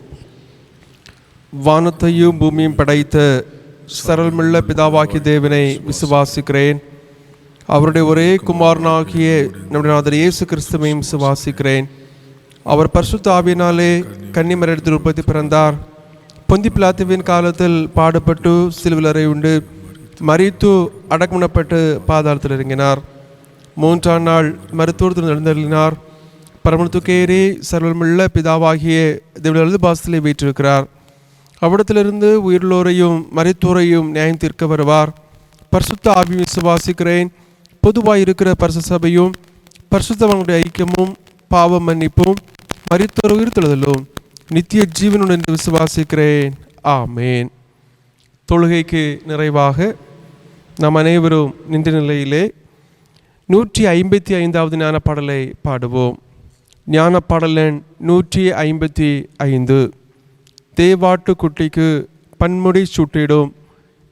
வானத்தையும் பூமியும் படைத்த சரளமுள்ள பிதாவாகிய தேவனை விசுவாசிக்கிறேன். அவருடைய ஒரே குமாரனாகிய நம்முடைய நாதர் இயேசு கிறிஸ்துவையும் விசுவாசிக்கிறேன். அவர் பரிசுத்த ஆவியினாலே கன்னிமரிடத்தில் உற்பத்தி பிறந்தார். பொந்தி பிலாத்துவின் காலத்தில் பாடுபட்டு சிலுவையில் அறையுண்டு மரித்து அடக்கமுனப்பட்டு பாதாளத்தில் இறங்கினார். 3ஆம் நாள் மருத்துவத்தில் எழுந்தருளினார். பரமத்துக்கேறி சர்வமுள்ள பிதாவாகிய தேவனுடைய வலது பாசத்திலே வீற்றிருக்கிறார். அவ்விடத்திலிருந்து உயிர்லோரையும் மரித்தோரையும் நியாயம் தீர்க்க வருவார். பரிசுத்த ஆவியை விசுவாசிக்கிறேன். பொதுவாக இருக்கிற பரிசுத்த சபையும் பரிசுத்தவான்களுடைய ஐக்கியமும் பாவ மன்னிப்பும் மரித்தோர் உயிர்த்தெழுதலும் நித்திய ஜீவனுடன் விசுவாசிக்கிறேன். ஆமேன். தொழுகைக்கு நிறைவாக நாம் அனைவரும் நின்ற நிலையிலே 155வது ஞான பாடலை பாடுவோம். ஞான பாடல் எண் 155. தேவாட்டு குட்டிக்கு பன்முடி சூட்டிடும்,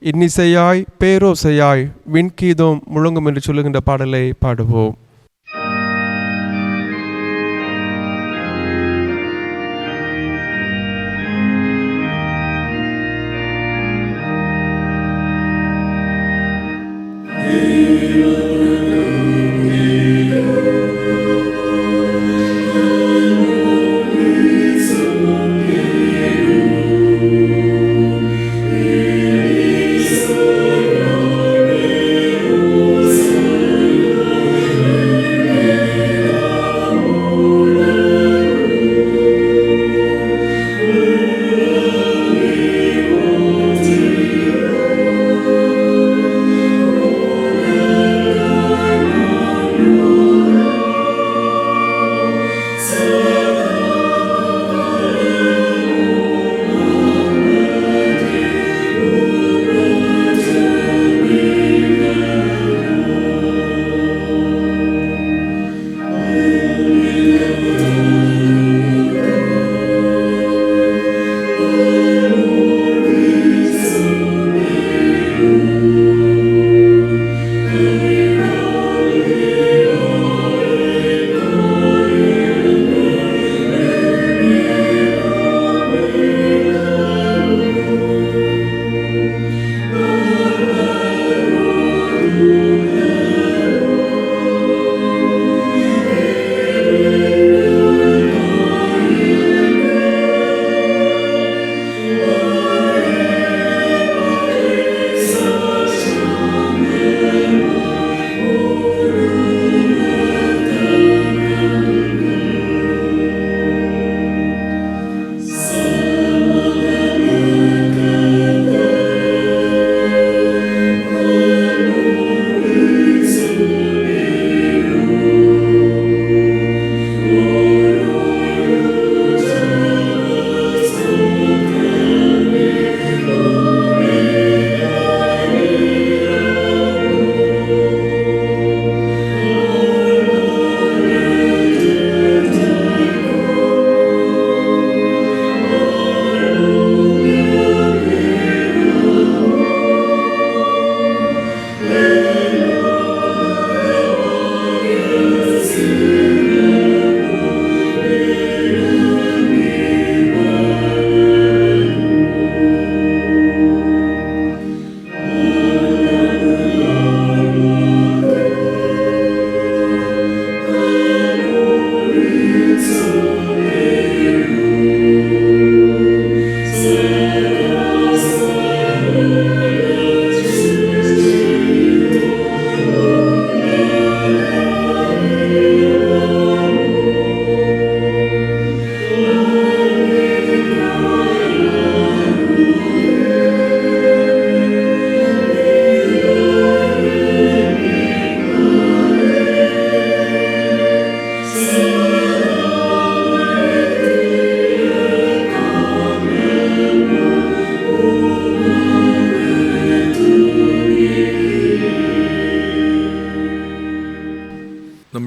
இன்னிசையாய் பேரோசையாய் விண்கீதம் முழங்கும் என்று சொல்லுகின்ற பாடலை பாடுவோம்.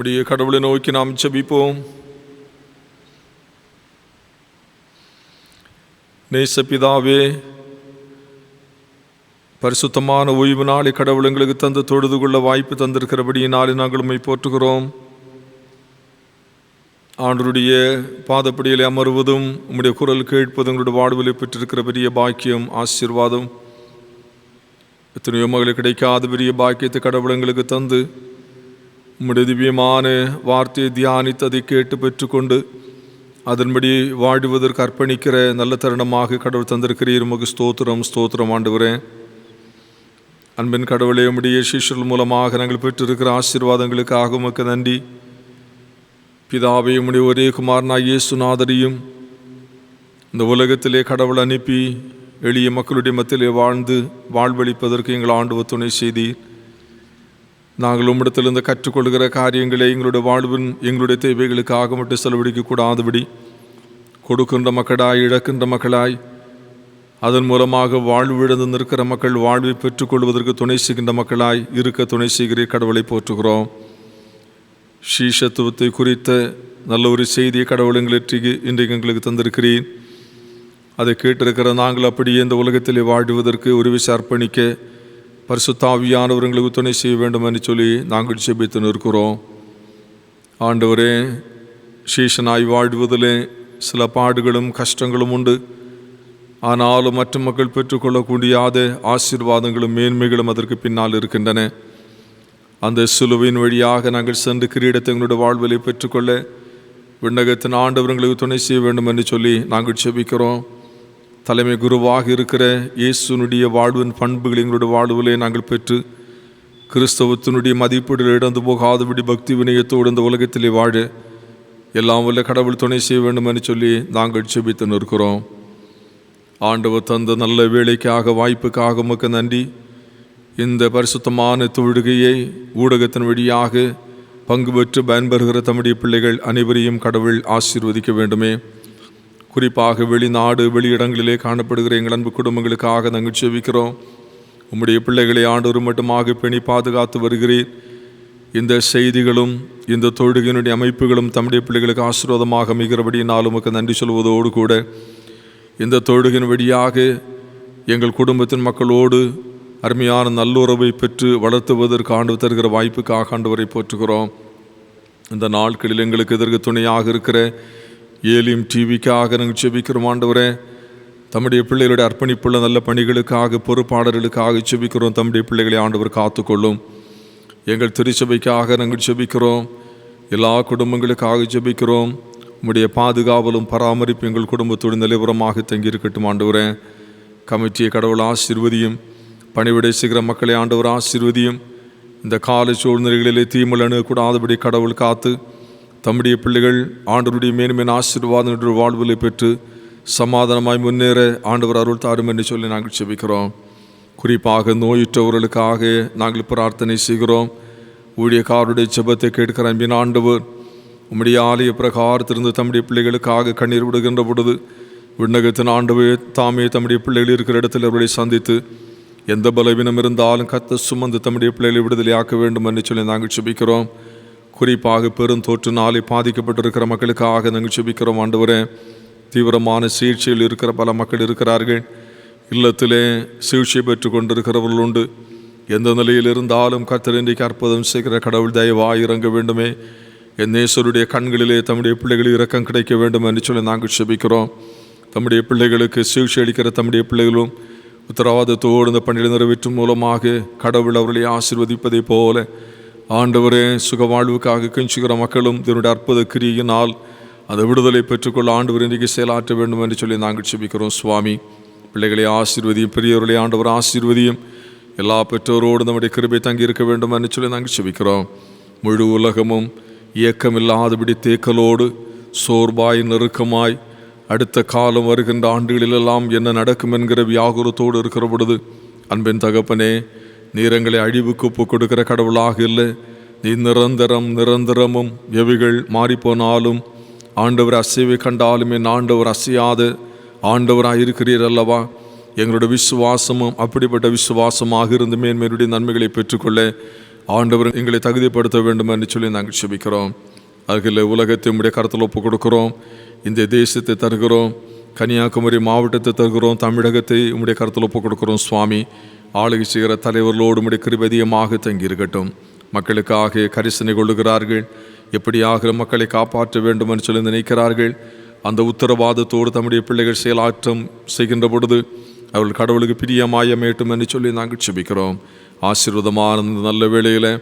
நம்முடைய கடவுளை நோக்கி நாம் ஜெபிப்போம். நேசப்பிதாவே, பரிசுத்தமான ஓய்வு நாளை கடவுள் எங்களுக்கு தந்து தொழுது கொள்ள வாய்ப்பு தந்திருக்கிறபடியினாலே நாங்கள் உம்மை போற்றுகிறோம். ஆண்டவருடைய பாதப்படியிலே அமர்வதும் உம்முடைய குரல் கேட்பதும் எங்களுடைய வாழ்வில் பெற்றிருக்கிற பெரிய பாக்கியம், ஆசீர்வாதம். எத்தனையோ மகளுக்கு கிடைக்காத பெரிய பாக்கியத்தை கடவுள் எங்களுக்கு தந்து உம்முடைய திவ்யமான வார்த்தையை தியானித்து அதை கேட்டு பெற்றுக்கொண்டு அதன்படி வாழ்வதற்கு அர்ப்பணிக்கிற நல்ல தருணமாக கடவுள் தந்திருக்கிறீர். உமக்கு ஸ்தோத்திரம், ஸ்தோத்திரம் ஆண்டவரே. அன்பின் கடவுளே, உம்முடைய சிஷ்யர்கள் மூலமாக நாங்கள் பெற்றிருக்கிற ஆசீர்வாதங்களுக்காக உமக்கு நன்றி. பிதாவே, உம்முடைய ஒரே குமாரனாகிய இயேசுநாதரையும் இந்த உலகத்திலே கடவுள் அனுப்பி எளிய மக்களுடைய மத்தியிலே வாழ்ந்து வாழ்வளிப்பதற்கு எங்கள் ஆண்டவர் துணை செய்தீர். நாங்கள் உம்மிடத்திலிருந்து கற்றுக்கொள்கிற காரியங்களை எங்களுடைய வாழ்வின் எங்களுடைய தேவைகளுக்காக மட்டும் செலவழிக்கக்கூடாதபடி கொடுக்கின்ற மக்களாய், இழக்கின்ற மக்களாய், அதன் மூலமாக வாழ்விழந்து நிற்கிற மக்கள் வாழ்வை பெற்றுக்கொள்வதற்கு துணை செய்கின்ற மக்களாய் இருக்க துணை செய்கிற கடவுளை போற்றுகிறோம். சீஷத்துவத்தை குறித்த நல்ல ஒரு செய்தியை கடவுள் இன்றைக்கு எங்களுக்கு தந்திருக்கிறேன். அதை கேட்டிருக்கிற நாங்கள் அப்படியே இந்த உலகத்திலே வாழ்வதற்கு ஒரு விஷயம் அர்ப்பணிக்க பரிசுத்த ஆவியானவர் எங்களுக்கு துணை செய்ய வேண்டும் என்று சொல்லி நாங்கள் ஜெபித்து நிற்கிறோம். ஆண்டவரே, சீஷனாய் வாழ்வதிலே சில பாடுகளும் கஷ்டங்களும் உண்டு. ஆனாலும் மற்ற மக்கள் பெற்றுக்கொள்ளக்கூடியாத ஆசீர்வாதங்களும் மேன்மைகளும் அதற்கு பின்னால் இருக்கின்றன. அந்த சிலுவையின் வழியாக நாங்கள் சென்று கிரீடத்தை எங்களுடைய வாழ்விலை பெற்றுக்கொள்ள விண்ணகத்தின் ஆண்டவர் எங்களுக்கு துணை செய்ய வேண்டும் என்று சொல்லி நாங்கள் ஜெபிக்கிறோம். தலைமை குருவாக இருக்கிற இயேசுனுடைய வாழ்வின் பண்புகள் எங்களுடைய வாழ்விலே நாங்கள் பெற்று கிறிஸ்தவத்தினுடைய மதிப்பீடுகள் இழந்து போகாதபடி பக்தி வினயத்தோடு இந்த உலகத்திலே வாழ எல்லாம் வல்ல கடவுள் துணை செய்ய வேண்டும் என்று சொல்லி நாங்கள் ஜெபித்து நிற்கிறோம். ஆண்டவர் தந்த நல்ல வேலைக்காக, வாய்ப்புக்காக உமக்கு நன்றி. இந்த பரிசுத்தமான தொழுகையை ஊடகத்தின் வழியாக பங்கு பெற்று பயன்பெறுகிற தம்முடைய பிள்ளைகள் அனைவரையும் கடவுள் ஆசீர்வதிக்க வேண்டுமே. குறிப்பாக வெளிநாடு, வெளியிடங்களிலே காணப்படுகிற எங்கள் அன்பு குடும்பங்களுக்காக நாங்கள் ஜெபிக்கிறோம். உம்முடைய பிள்ளைகளை ஆண்டவர் மட்டுமாக பேணி பாதுகாத்து வருகிறீர். இந்த செய்திகளும் இந்த தொழுகையினுடைய அமைப்புகளும் தம்முடைய பிள்ளைகளுக்கு ஆசீர்வாதமாக அமைகிறபடியினால் உமக்கு நன்றி சொல்வதோடு கூட இந்த தொழுகையின் வழியாக எங்கள் குடும்பத்தின் மக்களோடு அருமையான நல்லுறவை பெற்று வளர்த்துவதற்கு ஆண்டவர் தருகிற வாய்ப்புக்காக ஆண்டவரை போற்றுகிறோம். இந்த நாட்களில் எங்களுக்கு எதற்கு துணையாக இருக்கிற ஏலிம் டிவிக்காக நாங்கள் ஜெபிக்கிறோம். ஆண்டவரே, தம்முடைய பிள்ளைகளுடைய அர்ப்பணிப்புள்ள நல்ல பணிகளுக்காக, பொறுப்பாளர்களுக்காக ஜெபிக்கிறோம். தம்முடைய பிள்ளைகளை ஆண்டவர் காத்துக்கொள்ளும். எங்கள் திருச்சபைக்காக நாங்கள் ஜெபிக்கிறோம். எல்லா குடும்பங்களுக்காக ஜெபிக்கிறோம். உம்முடைய பாதுகாவலும் பராமரிப்பு எங்கள் குடும்பத்தோடு நிலைபுறமாக தங்கியிருக்கட்டும். ஆண்டவரே, கமிட்டியை கடவுள் ஆசீர்வதியும். பணிவிடை செய்கிற மக்களை ஆண்டவர் ஆசீர்வதியும். இந்த கால சூழ்நிலைகளிலே தீமல் அணுகக்கூடாதபடி கடவுள் காத்து தம்முடைய பிள்ளைகள் ஆண்டவருடைய மேன்மையான ஆசீர்வாதம் என்ற வாழ்விலை பெற்று சமாதானமாய் முன்னேற ஆண்டவர் அருள் தாரும் என்று சொல்லி நாங்கள் ஜெபிக்கிறோம். குறிப்பாக நோயுற்றவர்களுக்காக நாங்கள் பிரார்த்தனை செய்கிறோம். ஊழியக்காரருடைய ஜெபத்தை கேட்கிற அன்பின் ஆண்டவர் உம்முடைய ஆலய பிரகாரத்திலிருந்து தம்முடைய பிள்ளைகளுக்காக கண்ணீர் விடுகின்ற பொழுது விண்ணகத்தின் ஆண்டவர் தாமே தம்முடைய பிள்ளைகள் இருக்கிற இடத்தில் அவர்களை சந்தித்து எந்த பலவீனம் இருந்தாலும் கர்த்தர் சுமந்து தம்முடைய பிள்ளைகளை விடுதலையாக்க வேண்டும் என்று சொல்லி நாங்கள் ஜெபிக்கிறோம். குறிப்பாக பெருந்தொற்றினாலே பாதிக்கப்பட்டிருக்கிற மக்களுக்காக நாங்கள் ஜெபிக்கிறோம். ஆண்டவரே, தீவிரமான சிகிச்சையில் இருக்கிற பல மக்கள் இருக்கிறார்கள். இல்லத்திலே சிகிச்சை பெற்று கொண்டிருக்கிறவர்கள் உண்டு. எந்த நிலையில் இருந்தாலும் கர்த்தர் இன்றைக்கு அற்புதம் செய்கிற கடவுள் தயவாய் இறங்க வேண்டுமே. என் நேசருடைய கண்களிலே தம்முடைய பிள்ளைகளுக்கு இரக்கம் கிடைக்க வேண்டும் என்று சொல்லி நாங்கள் ஜெபிக்கிறோம். தம்முடைய பிள்ளைகளுக்கு சிகிச்சை அளிக்கிற தம்முடைய பிள்ளைகளும் உத்தரவாதத்தோடு இந்த பணியில் நிறைவேற்றும் மூலமாக கடவுள் அவர்களை ஆசீர்வதிப்பதை போல ஆண்டவரே, சுக வாழ்வுக்காக கெஞ்சுகிற மக்களும் இதனுடைய அற்புத கிரியினால் அந்த விடுதலை பெற்றுக்கொள்ள ஆண்டவர் இன்றைக்கு செயலாற்ற வேண்டும் என்று சொல்லி நாங்கள் ஜெபிக்கிறோம். சுவாமி, பிள்ளைகளை ஆசீர்வதியும், பெரியவர்களை ஆண்டவர் ஆசீர்வதியும். எல்லா பெற்றோரோடு நம்முடைய கிருபை தங்கி இருக்க வேண்டும் என்று சொல்லி நாங்கள் ஜெபிக்கிறோம். முழு உலகமும் இயக்கமில்லாதபடி தேக்கலோடு சோர்வாய் நெருக்கமாய் அடுத்த காலம் வருகின்ற ஆண்டுகளிலெல்லாம் என்ன நடக்கும் என்கிற வியாகுலத்தோடு இருக்கிற பொழுது அன்பின் தகப்பனே, நீரங்களை அழிவுக்கு ஒப்பு கொடுக்கிற கடவுளாக இல்லை. நீ நிரந்தரமும் எவைகள் மாறிப்போனாலும் ஆண்டவர் அசைவை கண்டாலும் என் ஆண்டவர் அசையாத ஆண்டவராக இருக்கிறீர் அல்லவா. எங்களுடைய விசுவாசமும் அப்படிப்பட்ட விசுவாசமாக இருந்து மேன்மையுடைய நன்மைகளை பெற்றுக்கொள்ள ஆண்டவர் எங்களை தகுதிப்படுத்த வேண்டும் என்று சொல்லி நாங்கள் செபிக்கிறோம். அருகில் உலகத்தை உம்முடைய கருத்தில் ஒப்பு கொடுக்கிறோம். இந்த தேசத்தை தருகிறோம். கன்னியாகுமரி மாவட்டத்தை தருகிறோம். தமிழகத்தை உம்முடைய கருத்தில் ஒப்பு கொடுக்கிறோம். சுவாமி, ஆளுகை செய்கிற தலைவர்களோடு உம்முடைய கிருபதியமாக தங்கி இருக்கட்டும். மக்களுக்காக கரிசனை கொள்ளுகிறார்கள். எப்படியாக மக்களை காப்பாற்ற வேண்டும் என்று சொல்லி நினைக்கிறார்கள். அந்த உத்தரவாதத்தோடு தம்முடைய பிள்ளைகள் செயலாற்றம் செய்கின்ற பொழுது அவர்கள் கடவுளுக்கு பிரியமாய மேட்டும் என்று சொல்லி நாங்கள் செபிக்கிறோம். ஆசீர்வாதமான நல்ல வேளையில்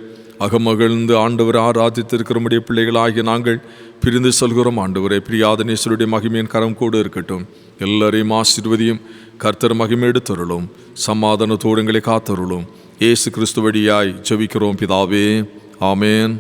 அகமகிழ்ந்து ஆண்டவர் ஆராதித்திருக்கிறமுடைய பிள்ளைகளாகிய நாங்கள் பிரிந்து சொல்கிறோம். ஆண்டவரே, பிரியாத நேசருடைய மகிமையின் கரம் கூட இருக்கட்டும். எல்லாரையும் ஆசீர்வதியும். கர்த்தர் மகிமை எடுத்தருளும். சமாதானத்தோடு எங்களை காத்தருளும். இயேசு கிறிஸ்து வழியாய் ஜெபிக்கிறோம் பிதாவே, ஆமேன்.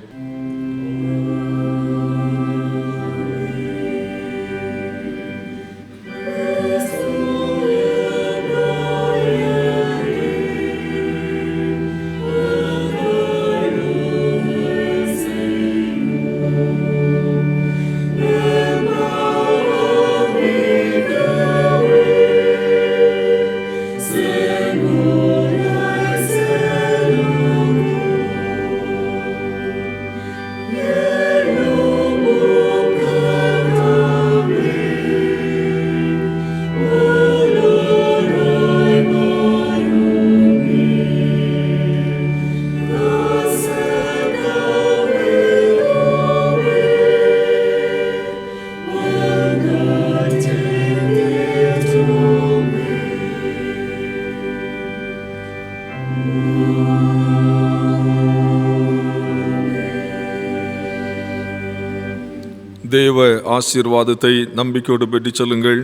தேவ ஆசீர்வாதத்தை நம்பிக்கையோடு பெற்று செல்லுங்கள்.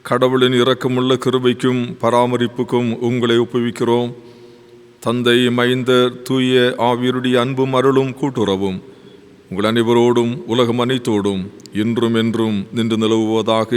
கடவுளின் இரக்கமுள்ள கிருபைக்கும் பராமரிப்புக்கும் உங்களை ஒப்புவிக்கிறோம். தந்தை, மைந்தர், தூய ஆவியருடைய அன்பும் அருளும் கூட்டுறவும் உங்கள் அனைவரோடும் உலகம் அனைத்தோடும் இன்றும் என்றும் நின்று நிலவுவதாக.